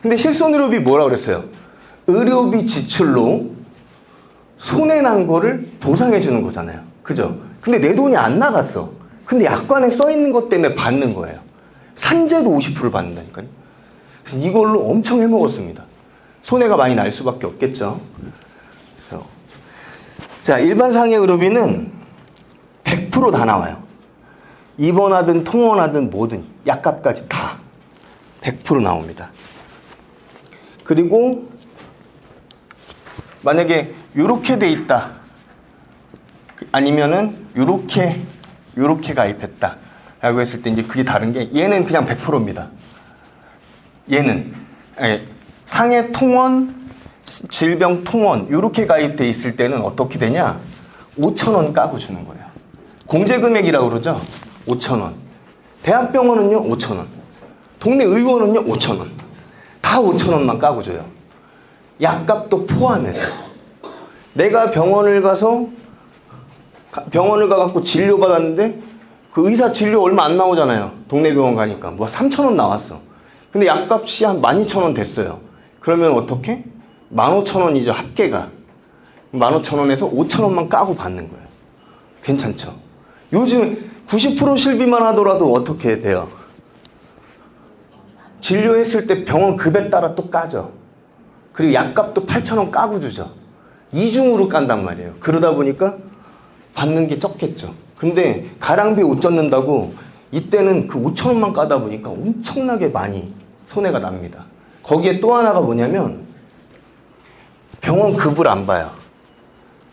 근데 실손의료비 뭐라 그랬어요? 의료비 지출로 손해난 거를 보상해 주는 거잖아요. 그죠? 근데 내 돈이 안 나갔어. 근데 약관에 써 있는 것 때문에 받는 거예요. 산재도 50%를 받는다니까요. 그래서 이걸로 엄청 해먹었습니다. 손해가 많이 날 수밖에 없겠죠. 그래서 자, 일반 상해 의료비는 100% 다 나와요. 입원하든 통원하든 뭐든 약값까지 다 100% 나옵니다. 그리고 만약에 요렇게 돼 있다. 아니면은 요렇게 가입했다. 라고 했을 때 이제 그게 다른 게 얘는 그냥 100%입니다. 얘는 상해 통원 질병 통원 이렇게 가입돼 있을 때는 어떻게 되냐? 5,000원 까고 주는 거예요. 공제금액이라고 그러죠? 5,000원. 대학병원은요 5,000원. 동네 의원은요 5,000원. 다 5,000원만 까고 줘요. 약값도 포함해서. 내가 병원을 가갖고 진료받았는데 그 의사 진료 얼마 안 나오잖아요. 동네 병원 가니까 뭐 3,000원 나왔어. 근데 약값이 한 12,000원 됐어요. 그러면 어떻게? 15,000원이죠 합계가. 15,000원에서 5,000원만 까고 받는 거예요. 괜찮죠? 요즘 90% 실비만 하더라도 어떻게 돼요? 진료했을 때 병원 급에 따라 또 까죠. 그리고 약값도 8,000원 까고 주죠. 이중으로 깐단 말이에요. 그러다 보니까 받는 게 적겠죠. 근데 가랑비 옷 젖는다고 이때는 그 5,000원만 까다 보니까 엄청나게 많이 손해가 납니다. 거기에 또 하나가 뭐냐면 병원 급을 안 봐요.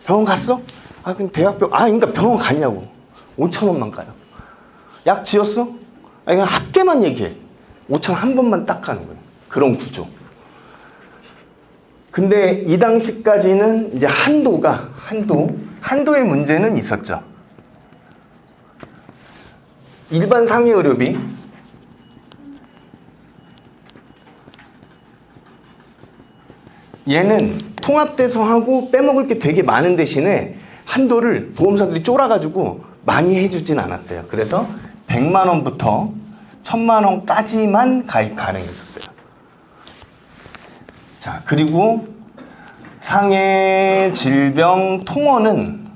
병원 갔어? 아, 근데 그러니까 병원 갔냐고. 5,000원만 가요. 약 지었어? 아, 그냥 합계만 얘기해. 5,000원 한 번만 딱 가는 거예요. 그런 구조. 근데 이 당시까지는 이제 한도의 문제는 있었죠. 일반 상해 의료비. 얘는 통합돼서 하고 빼먹을 게 되게 많은 대신에 한도를 보험사들이 쫄아가지고 많이 해주진 않았어요. 그래서 100만 원부터 1,000만 원까지만 가입 가능했었어요. 자, 그리고 상해 질병 통원은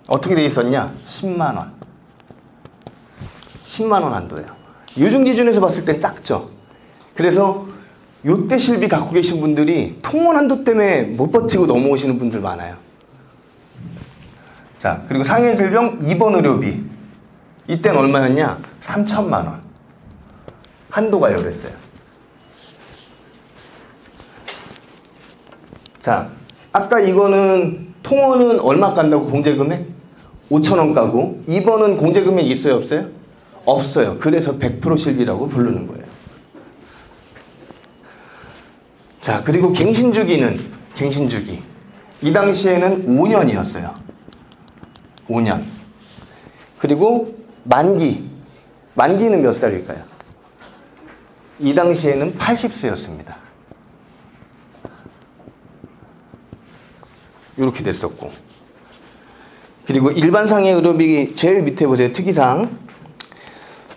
어떻게 돼 있었냐? 10만 원. 10만 원 한도예요. 요즘 기준에서 봤을 땐 작죠. 그래서 요때 실비 갖고 계신 분들이 통원 한도 때문에 못 버티고 넘어오시는 분들 많아요. 자, 그리고 상해 질병 입원 의료비. 이때는 얼마였냐? 3,000만 원. 한도가 이랬어요. 자, 아까 이거는 통원은 얼마 깐다고 공제금액? 5,000원 까고 입원은 공제금액 있어요 없어요? 없어요. 그래서 100% 실비라고 부르는 거예요. 자, 그리고 갱신주기는 갱신주기. 이 당시에는 5년이었어요. 5년. 그리고 만기는 몇 살일까요? 이 당시에는 80세였습니다. 이렇게 됐었고. 그리고 일반 상해 의료비 제일 밑에 보세요. 특이사항.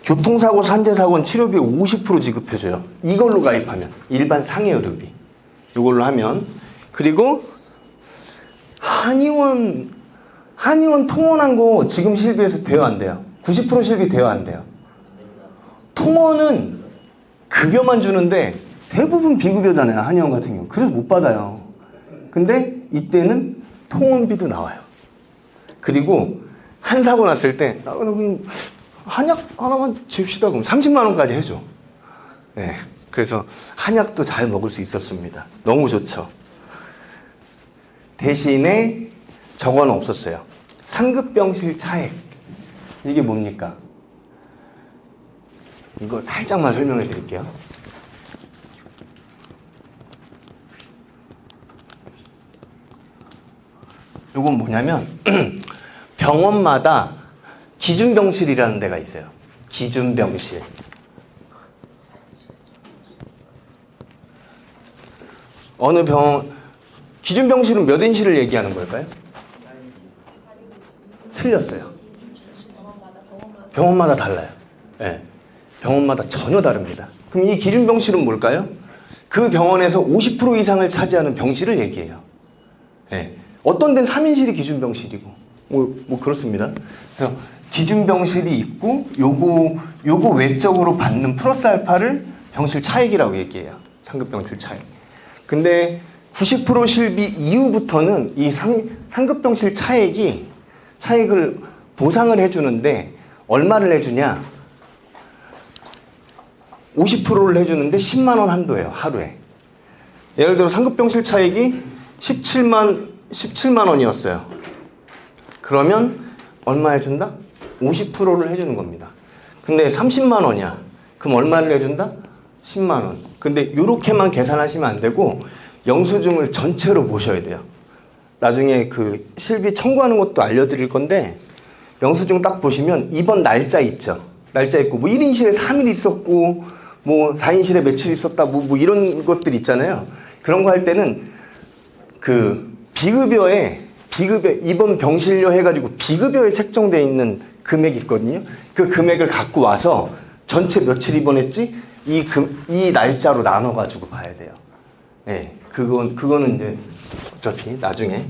교통사고, 산재사고는 치료비 50% 지급해줘요. 이걸로 가입하면. 일반 상해 의료비. 이걸로 하면. 그리고 한의원 통원한 거 지금 실비에서 돼요, 안 돼요? 90% 실비 돼요, 안 돼요? 통원은 급여만 주는데 대부분 비급여잖아요, 한의원 같은 경우. 그래서 못 받아요. 근데 이때는 통원비도 나와요. 그리고 한 사고 났을 때 한약 하나만 줍시다. 그럼 30만 원까지 해줘. 네, 그래서 한약도 잘 먹을 수 있었습니다. 너무 좋죠. 대신에 저거는 없었어요. 상급병실 차액. 이게 뭡니까? 이거 살짝만 설명해 드릴게요. 이건 뭐냐면 병원마다 기준병실이라는 데가 있어요. 기준병실. 어느 병원, 기준병실은 몇 인실을 얘기하는 걸까요? 틀렸어요. 병원마다 달라요. 네. 병원마다 전혀 다릅니다. 그럼 이 기준병실은 뭘까요? 그 병원에서 50% 이상을 차지하는 병실을 얘기해요. 네. 어떤 데는 3인실이 기준병실이고 뭐 그렇습니다. 그래서 기준병실이 있고 요거 외적으로 받는 플러스 알파를 병실 차액이라고 얘기해요. 상급병실 차액. 근데 90% 실비 이후부터는 이 상급병실 차액을 보상을 해주는데 얼마를 해주냐? 50%를 해주는데 10만 원 한도예요, 하루에. 예를 들어 상급병실 차액이 17만 원이었어요. 그러면 얼마 해준다? 50%를 해주는 겁니다. 근데 30만 원이야. 그럼 얼마를 해준다? 10만 원. 근데 이렇게만 계산하시면 안 되고 영수증을 전체로 보셔야 돼요. 나중에 그 실비 청구하는 것도 알려드릴 건데, 영수증 딱 보시면 입원 날짜 있죠. 날짜 있고, 뭐 1인실에 3일 있었고, 뭐 4인실에 며칠 있었다, 뭐 이런 것들 있잖아요. 그런 거 할 때는 그 비급여에 입원 병실료 해가지고 비급여에 책정되어 있는 금액이 있거든요. 그 금액을 갖고 와서 전체 며칠 입원했지? 이 날짜로 나눠가지고 봐야 돼요. 네, 그거는 이제 어차피 나중에.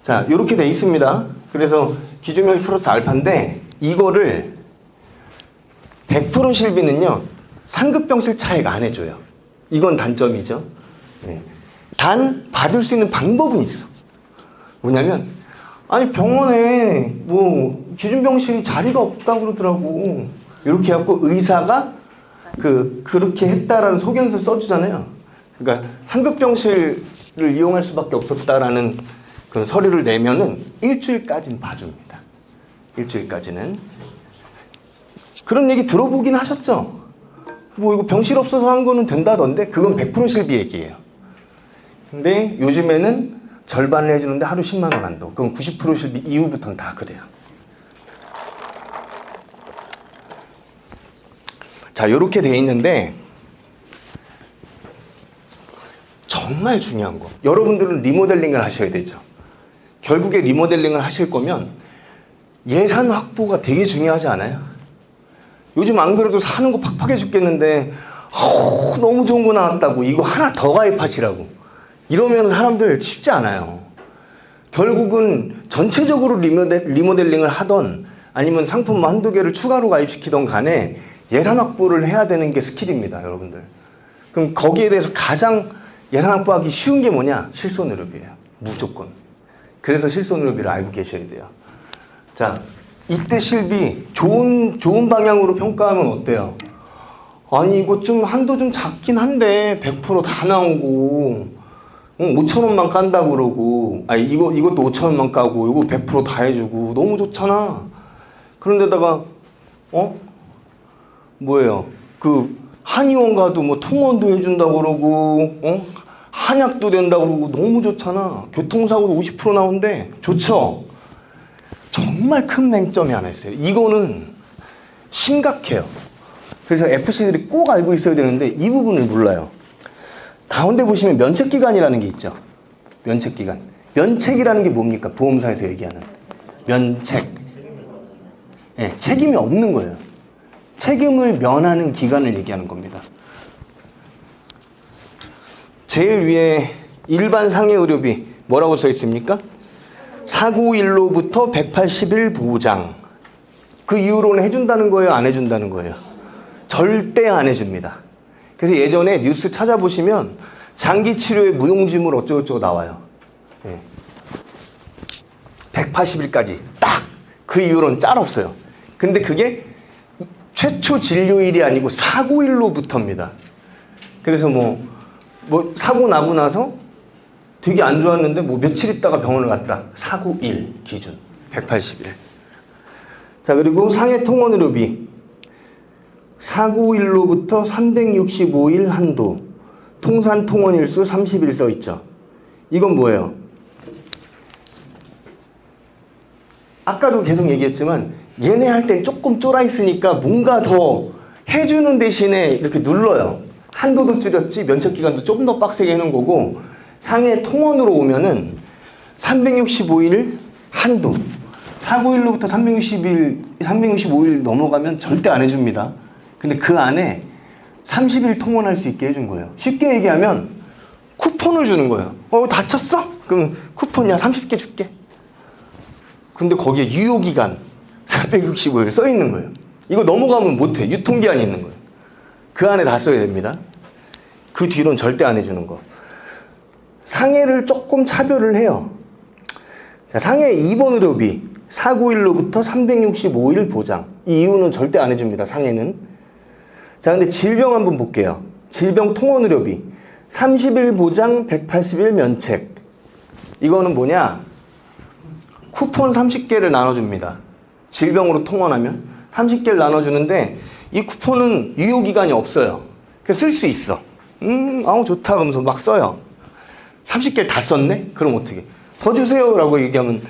자, 요렇게 돼 있습니다. 그래서 기준명시 플러스 알파인데, 이거를 100% 실비는요, 상급병실 차액 안 해줘요. 이건 단점이죠. 네. 단, 받을 수 있는 방법은 있어. 뭐냐면, 아니, 병원에 뭐, 기준병실이 자리가 없다고 그러더라고. 이렇게 해갖고 의사가 그렇게 했다라는 소견서 써주잖아요. 그러니까 상급병실을 이용할 수밖에 없었다라는 그 서류를 내면은 일주일까지는 봐줍니다. 일주일까지는. 그런 얘기 들어보긴 하셨죠? 뭐 이거 병실 없어서 한 거는 된다던데, 그건 100% 실비 얘기예요. 근데 요즘에는 절반을 해주는데 하루 10만 원 한도. 그럼 90% 실비 이후부터는 다 그래요. 자, 요렇게 돼 있는데, 정말 중요한 거. 여러분들은 리모델링을 하셔야 되죠. 결국에 리모델링을 하실 거면 예산 확보가 되게 중요하지 않아요? 요즘 안 그래도 사는 거 팍팍해 죽겠는데, 너무 좋은 거 나왔다고 이거 하나 더 가입하시라고 이러면 사람들 쉽지 않아요. 결국은 전체적으로 리모델링을 하던, 아니면 상품 한두 개를 추가로 가입시키던 간에 예산 확보를 해야 되는 게 스킬입니다, 여러분들. 그럼 거기에 대해서 가장 예산 확보하기 쉬운 게 뭐냐? 실손의료비예요. 무조건. 그래서 실손의료비를 알고 계셔야 돼요. 자, 이때 실비 좋은 방향으로 평가하면 어때요? 아니, 이거 좀 한도 좀 작긴 한데 100% 다 나오고 5,000원만 깐다고 그러고, 아니 이것도 5,000원만 까고 이거 100% 다 해주고 너무 좋잖아. 그런데다가 뭐예요? 그 한의원 가도 뭐 통원도 해준다고 그러고, 한약도 된다고 그러고 너무 좋잖아. 교통사고도 50% 나오는데 좋죠? 정말 큰 맹점이 하나 있어요. 이거는 심각해요. 그래서 FC들이 꼭 알고 있어야 되는데 이 부분을 몰라요. 가운데 보시면 면책기간이라는 게 있죠. 면책기간. 면책이라는 게 뭡니까? 보험사에서 얘기하는 면책. 네, 책임이 없는 거예요. 책임을 면하는 기간을 얘기하는 겁니다. 제일 위에 일반 상해 의료비 뭐라고 써 있습니까? 사고일로부터 180일 보장. 그 이후로는 해준다는 거예요? 안 해준다는 거예요? 절대 안 해줍니다. 그래서 예전에 뉴스 찾아보시면 장기치료에 무용지물 어쩌고저쩌고 나와요. 180일까지 딱! 그 이후로는 짤 없어요. 근데 그게 최초 진료일이 아니고 사고일로부터입니다. 그래서 뭐 사고 나고 나서 되게 안 좋았는데 뭐 며칠 있다가 병원을 갔다. 사고일 기준 180일. 자, 그리고 상해 통원의료비 사고일로부터 365일 한도, 통산 통원일수 30일 써 있죠. 이건 뭐예요? 아까도 계속 얘기했지만 얘네 할 때 조금 쫄아 있으니까 뭔가 더 해주는 대신에 이렇게 눌러요. 한도도 줄였지 면책기간도 조금 더 빡세게 해놓은 거고, 상해 통원으로 오면은 365일 한도, 사고일로부터 365일 넘어가면 절대 안 해줍니다. 근데 그 안에 30일 통원할 수 있게 해준 거예요. 쉽게 얘기하면 쿠폰을 주는 거예요. 다쳤어? 그럼 쿠폰 야 30개 줄게. 근데 거기에 유효기간 465일 써 있는 거예요. 이거 넘어가면 못해. 유통기한이 있는 거예요. 그 안에 다 써야 됩니다. 그 뒤로는 절대 안 해주는 거. 상해를 조금 차별을 해요. 자, 상해 입원 의료비 사고일로부터 365일 보장. 이 이유는 절대 안 해줍니다, 상해는. 자, 근데 질병 한번 볼게요. 질병 통원 의료비 30일 보장 180일 면책. 이거는 뭐냐? 쿠폰 30개를 나눠줍니다. 질병으로 통원하면 30개를 나눠주는데 이 쿠폰은 유효기간이 없어요. 그래서 쓸 수 있어. 아우 좋다 그러면서 막 써요. 30개를 다 썼네? 그럼 어떻게? 더 주세요 라고 얘기하면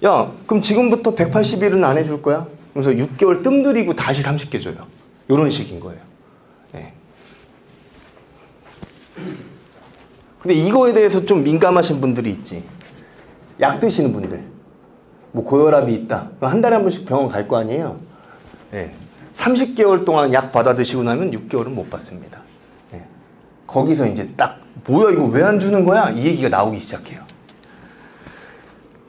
야 그럼 지금부터 180일은 안 해줄 거야? 그래서 6개월 뜸들이고 다시 30개 줘요. 이런 식인 거예요. 네. 근데 이거에 대해서 좀 민감하신 분들이 있지. 약 드시는 분들. 뭐 고혈압이 있다. 한 달에 한 번씩 병원 갈 거 아니에요. 네. 30개월 동안 약 받아 드시고 나면 6개월은 못 받습니다. 네. 거기서 이제 딱 뭐야 이거 왜 안 주는 거야? 이 얘기가 나오기 시작해요.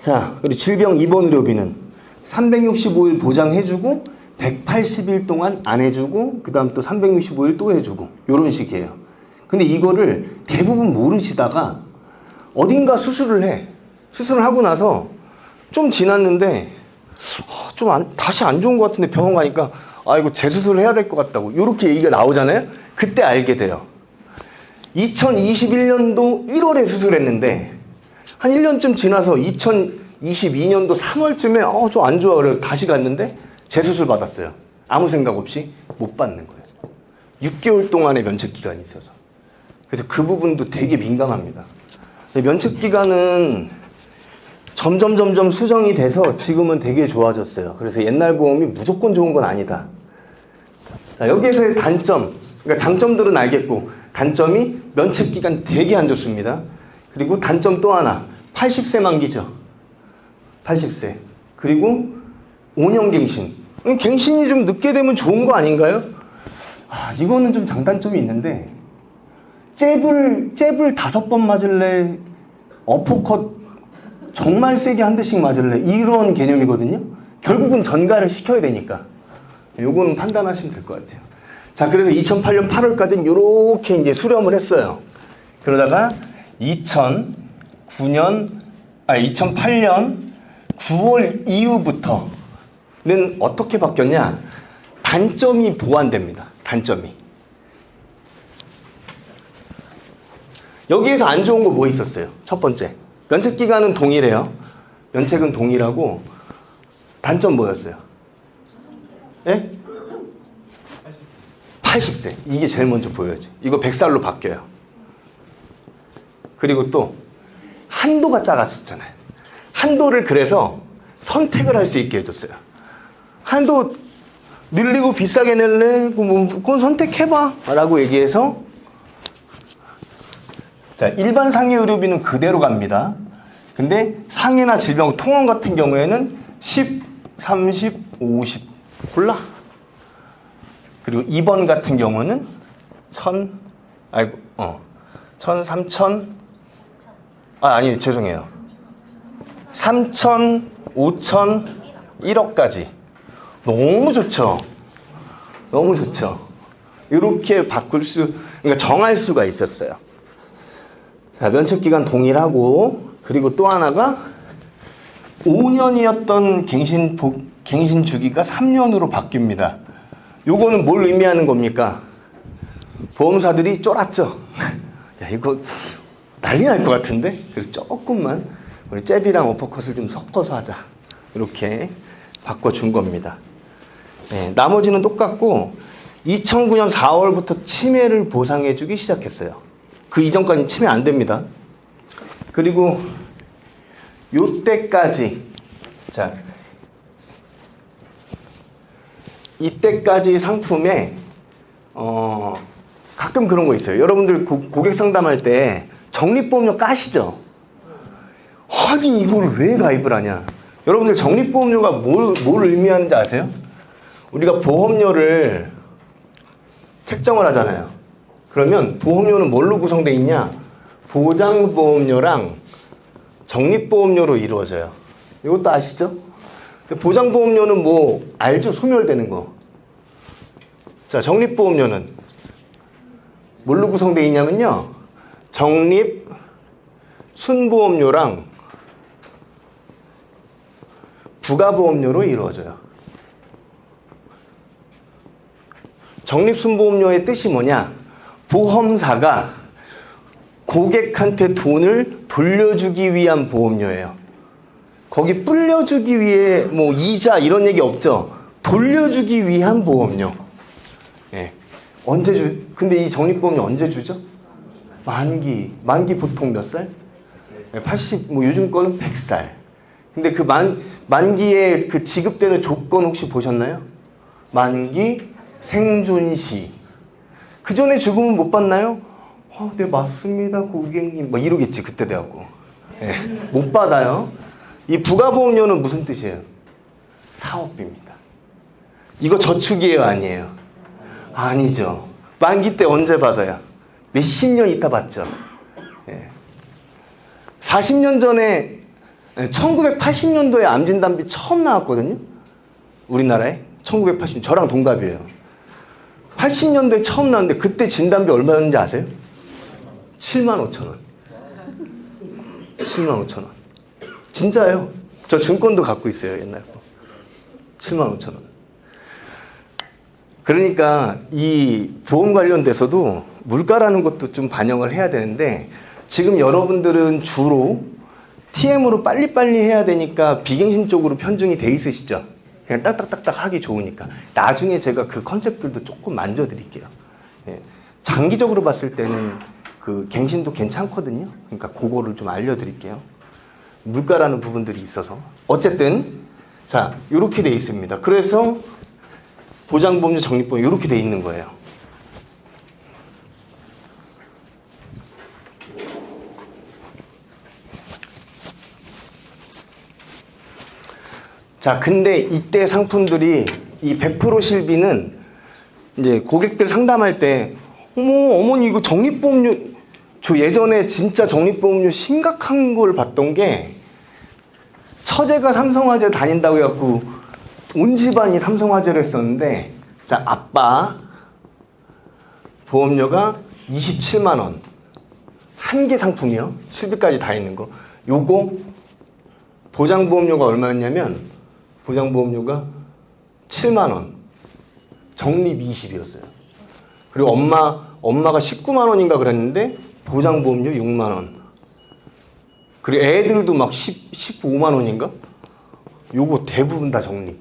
자, 그리고 질병 입원 의료비는 365일 보장해주고 180일 동안 안 해주고 그 다음 또 365일 또 해주고 이런 식이에요. 근데 이거를 대부분 모르시다가 어딘가 수술을 해. 수술을 하고 나서 좀 지났는데 다시 안 좋은 것 같은데 병원 가니까 아 이거 재수술을 해야 될 것 같다고 이렇게 얘기가 나오잖아요. 그때 알게 돼요. 2021년도 1월에 수술했는데 한 1년쯤 지나서 2022년도 3월쯤에 좀 안 좋아 그래 다시 갔는데 재수술 받았어요. 아무 생각 없이 못 받는 거예요. 6개월 동안의 면책 기간이 있어서. 그래서 그 부분도 되게 민감합니다. 면책 기간은 점점 수정이 돼서 지금은 되게 좋아졌어요. 그래서 옛날 보험이 무조건 좋은 건 아니다. 자, 여기에서의 단점, 그러니까 장점들은 알겠고 단점이 면책 기간 되게 안 좋습니다. 그리고 단점 또 하나, 80세 만기죠. 80세. 그리고 5년 갱신. 갱신이 좀 늦게 되면 좋은 거 아닌가요? 이거는 좀 장단점이 있는데 잽을 5번 맞을래? 어퍼컷 정말 세게 한 대씩 맞을래? 이런 개념이거든요. 결국은 전가를 시켜야 되니까. 요거는 판단하시면 될 것 같아요. 자, 그래서 2008년 8월까지는 이렇게 이제 수렴을 했어요. 그러다가 2008년 9월 이후부터는 어떻게 바뀌었냐? 단점이 보완됩니다. 단점이. 여기에서 안 좋은 거 뭐 있었어요? 첫 번째. 면책 기간은 동일해요. 면책은 동일하고 단점 뭐였어요? 예? 80세. 이게 제일 먼저 보여야지. 이거 100살로 바뀌어요. 그리고 또 한도가 작았었잖아요. 한도를 그래서 선택을 할 수 있게 해줬어요. 한도 늘리고 비싸게 낼래? 그건 선택해봐 라고 얘기해서 자, 일반 상해 의료비는 그대로 갑니다. 근데 상해나 질병 통원 같은 경우에는 10, 30, 50 골라. 그리고 입원 같은 경우는 1000, 3000, 아니 죄송해요. 3000, 5000, 1억까지. 너무 좋죠. 너무 좋죠. 이렇게 그러니까 정할 수가 있었어요. 자, 면책기간 동일하고, 그리고 또 하나가 5년이었던 갱신 주기가 3년으로 바뀝니다. 요거는 뭘 의미하는 겁니까? 보험사들이 쫄았죠. 야, 이거 난리 날 것 같은데? 그래서 조금만 우리 잽이랑 어퍼컷을 좀 섞어서 하자. 이렇게 바꿔준 겁니다. 네, 나머지는 똑같고 2009년 4월부터 치매를 보상해주기 시작했어요. 그 이전까지는 치매 안 됩니다. 그리고 요때까지, 자, 이때까지 상품에 가끔 그런 거 있어요. 여러분들 고객 상담할 때 적립보험료 까시죠? 아니 이걸 왜 가입을 하냐? 여러분들 적립보험료가 뭘 의미하는지 아세요? 우리가 보험료를 책정을 하잖아요. 그러면 보험료는 뭘로 구성되어 있냐? 보장보험료랑 적립보험료로 이루어져요. 이것도 아시죠? 보장보험료는 뭐 알죠? 소멸되는 거. 자, 적립보험료는 뭘로 구성되어 있냐면요, 적립 순보험료랑 부가보험료로 이루어져요. 적립순보험료의 뜻이 뭐냐? 보험사가 고객한테 돈을 돌려주기 위한 보험료예요. 거기 불려주기 위해 뭐 이자 이런 얘기 없죠? 돌려주기 위한 보험료. 예. 근데 이 적립보험료 언제 주죠? 만기 보통 몇 살? 80, 뭐 요즘 거는 100살. 근데 그 만기에 그 지급되는 조건 혹시 보셨나요? 만기 생존시. 그 전에 죽으면 못 받나요? 네, 맞습니다, 고객님. 뭐 이러겠지, 그때 돼갖고. 네, 못 받아요. 이 부가보험료는 무슨 뜻이에요? 사업비입니다. 이거 저축이에요, 아니에요? 아니죠. 만기 때 언제 받아요? 몇십 년 있다 받죠. 40년 전에 1980년도에 암진단비 처음 나왔거든요. 우리나라에 1980년 저랑 동갑이에요. 80년도에 처음 나왔는데 그때 진단비 얼마였는지 아세요? 7만 5천 원. 7만 5천 원. 진짜예요. 저 증권도 갖고 있어요, 옛날 거. 7만 5천 원. 그러니까 이 보험 관련돼서도 물가라는 것도 좀 반영을 해야 되는데, 지금 여러분들은 주로 TM으로 빨리빨리 해야 되니까 비갱신 쪽으로 편중이 돼 있으시죠? 그냥 딱딱딱딱 하기 좋으니까. 나중에 제가 그 컨셉들도 조금 만져드릴게요. 장기적으로 봤을 때는 그 갱신도 괜찮거든요. 그러니까 그거를 좀 알려드릴게요. 물가라는 부분들이 있어서. 어쨌든 자, 이렇게 돼 있습니다. 그래서 보장보험료 적립보험 이렇게 돼 있는 거예요. 자, 근데 이때 상품들이 이 100% 실비는 이제 고객들 상담할 때, 어머니 이거 적립보험료, 저 예전에 진짜 적립보험료 심각한 걸 봤던 게, 처제가 삼성화재 다닌다고 해갖고 온 집안이 삼성화재를 했었는데, 자, 아빠 보험료가 27만 원. 한 개 상품이요. 실비까지 다 있는 거. 요거 보장보험료가 얼마였냐면, 보장보험료가 7만 원. 적립 20이었어요. 그리고 엄마가 19만 원인가 그랬는데 보장보험료 6만 원. 그리고 애들도 막 15만 원인가? 요거 대부분 다 적립.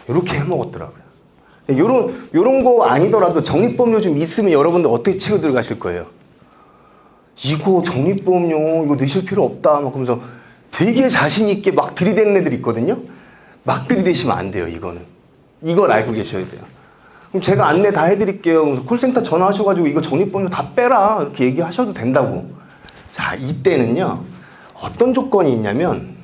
이렇게 해먹었더라고요. 요런 거 아니더라도 적립보험료 좀 있으면 여러분들 어떻게 치고 들어가실 거예요? 이거 적립보험료 이거 넣으실 필요 없다 막 그러면서 되게 자신 있게 막 들이대는 애들이 있거든요. 막 들이대시면 안 돼요. 이걸 알고 계셔야 돼요. 그럼 제가 안내 다 해드릴게요. 콜센터 전화하셔가지고 이거 적립보험료 다 빼라 이렇게 얘기하셔도 된다고. 자, 이때는요 어떤 조건이 있냐면,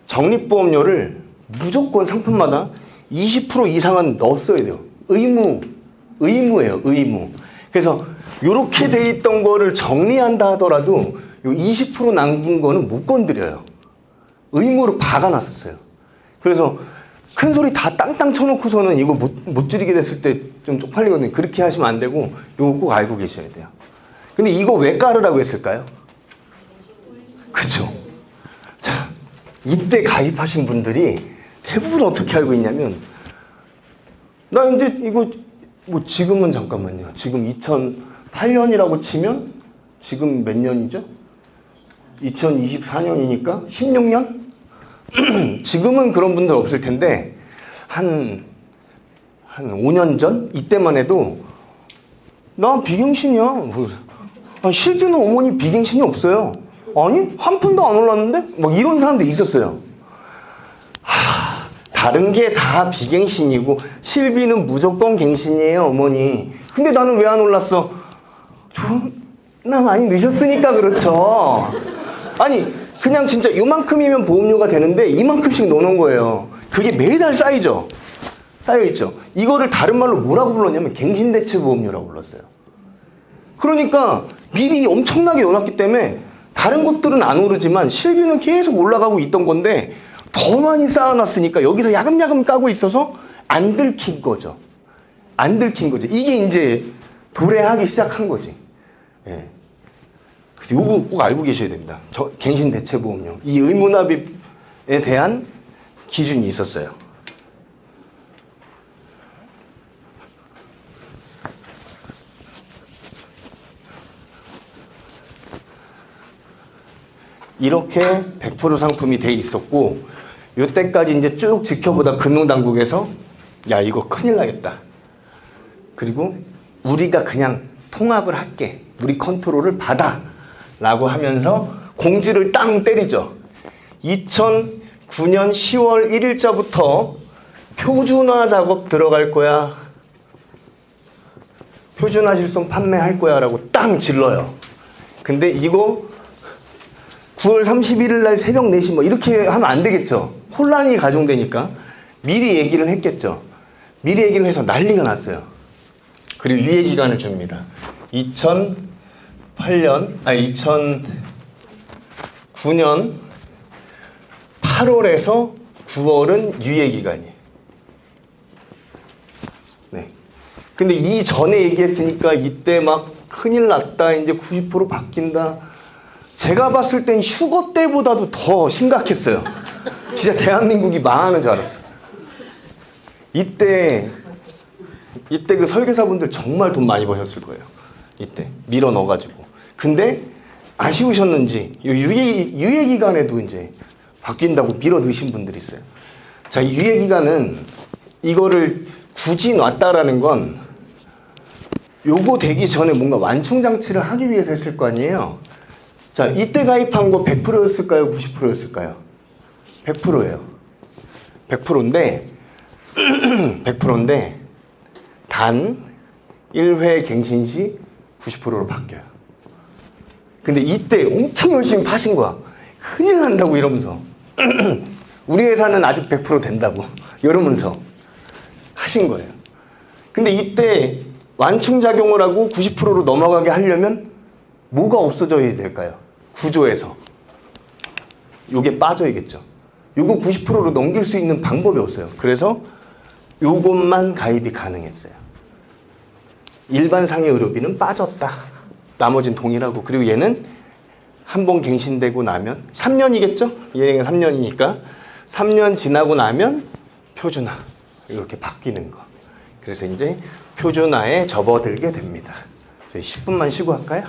적립보험료를 무조건 상품마다 20% 이상은 넣었어야 돼요. 의무예요, 의무. 그래서 이렇게 돼 있던 거를 정리한다 하더라도 요 20% 남긴 거는 못 건드려요. 의무로 박아놨었어요. 그래서 큰 소리 다 땅땅 쳐놓고서는 이거 못 줄이게 됐을 때 좀 쪽팔리거든요. 그렇게 하시면 안 되고 이거 꼭 알고 계셔야 돼요. 근데 이거 왜 깔으라고 했을까요? 그쵸? 자, 이때 가입하신 분들이 대부분 어떻게 알고 있냐면, 나 이제 이거 뭐 지금은 잠깐만요. 지금 2008년이라고 치면 지금 몇 년이죠? 2024년이니까 16년? 지금은 그런 분들 없을 텐데 한 5년 전? 이때만 해도 나 비갱신이야. 실비는 어머니 비갱신이 없어요. 아니? 한 푼도 안 올랐는데? 막 이런 사람들이 있었어요. 다른 게 다 비갱신이고 실비는 무조건 갱신이에요, 어머니. 근데 나는 왜 안 올랐어? 나 많이 늦었으니까 그렇죠. 아니, 그냥 진짜 이만큼이면 보험료가 되는데 이만큼씩 넣어놓은 거예요. 그게 매달 쌓이죠. 쌓여있죠. 이거를 다른 말로 뭐라고 불렀냐면 갱신대체보험료라고 불렀어요. 그러니까 미리 엄청나게 넣어놨기 때문에 다른 것들은 안 오르지만 실비는 계속 올라가고 있던 건데 더 많이 쌓아놨으니까 여기서 야금야금 까고 있어서 안 들킨 거죠. 안 들킨 거죠. 이게 이제 도래하기 시작한 거지. 예. 그래서 이거 꼭 알고 계셔야 됩니다. 갱신대체보험료. 이 의무납입에 대한 기준이 있었어요. 이렇게 100% 상품이 돼 있었고, 요때까지 이제 쭉 지켜보다 금융당국에서 야, 이거 큰일 나겠다. 그리고 우리가 그냥 통합을 할게. 우리 컨트롤을 받아. 라고 하면서 공지를 땅 때리죠. 2009년 10월 1일자부터 표준화 작업 들어갈 거야. 표준화 실손 판매할 거야 라고 땅 질러요. 근데 이거 9월 31일 날 새벽 4시 뭐 이렇게 하면 안 되겠죠. 혼란이 가중되니까 미리 얘기를 했겠죠. 미리 얘기를 해서 난리가 났어요. 그리고 유예 기간을 줍니다. 2009년 8월에서 9월은 유예 기간이에요. 네. 근데 이전에 얘기했으니까 이때 막 큰일 났다. 이제 90% 바뀐다. 제가 봤을 땐 휴거 때보다도 더 심각했어요. 진짜 대한민국이 망하는 줄 알았어요. 이때 그 설계사분들 정말 돈 많이 버셨을 거예요. 이때 밀어 넣어가지고. 근데 아쉬우셨는지 유예 기간에도 이제 바뀐다고 밀어 넣으신 분들이 있어요. 자, 이 유예 기간은 이거를 굳이 놨다라는 건 요거 되기 전에 뭔가 완충 장치를 하기 위해서 했을 거 아니에요. 자, 이때 가입한 거 100%였을까요? 90%였을까요? 100%예요. 100%인데 100%인데 단 1회 갱신 시 90%로 바뀌어요. 근데 이때 엄청 열심히 파신 거야. 큰일 난다고 이러면서 우리 회사는 아직 100% 된다고 이러면서 하신 거예요. 근데 이때 완충작용을 하고 90%로 넘어가게 하려면 뭐가 없어져야 될까요? 구조에서 요게 빠져야겠죠. 요거 90%로 넘길 수 있는 방법이 없어요. 그래서 요것만 가입이 가능했어요. 일반 상해 의료비는 빠졌다. 나머진 동일하고. 그리고 얘는 한번 갱신되고 나면 3년이겠죠? 얘는 3년이니까 3년 지나고 나면 표준화 이렇게 바뀌는 거. 그래서 이제 표준화에 접어들게 됩니다. 저희 10분만 쉬고 할까요?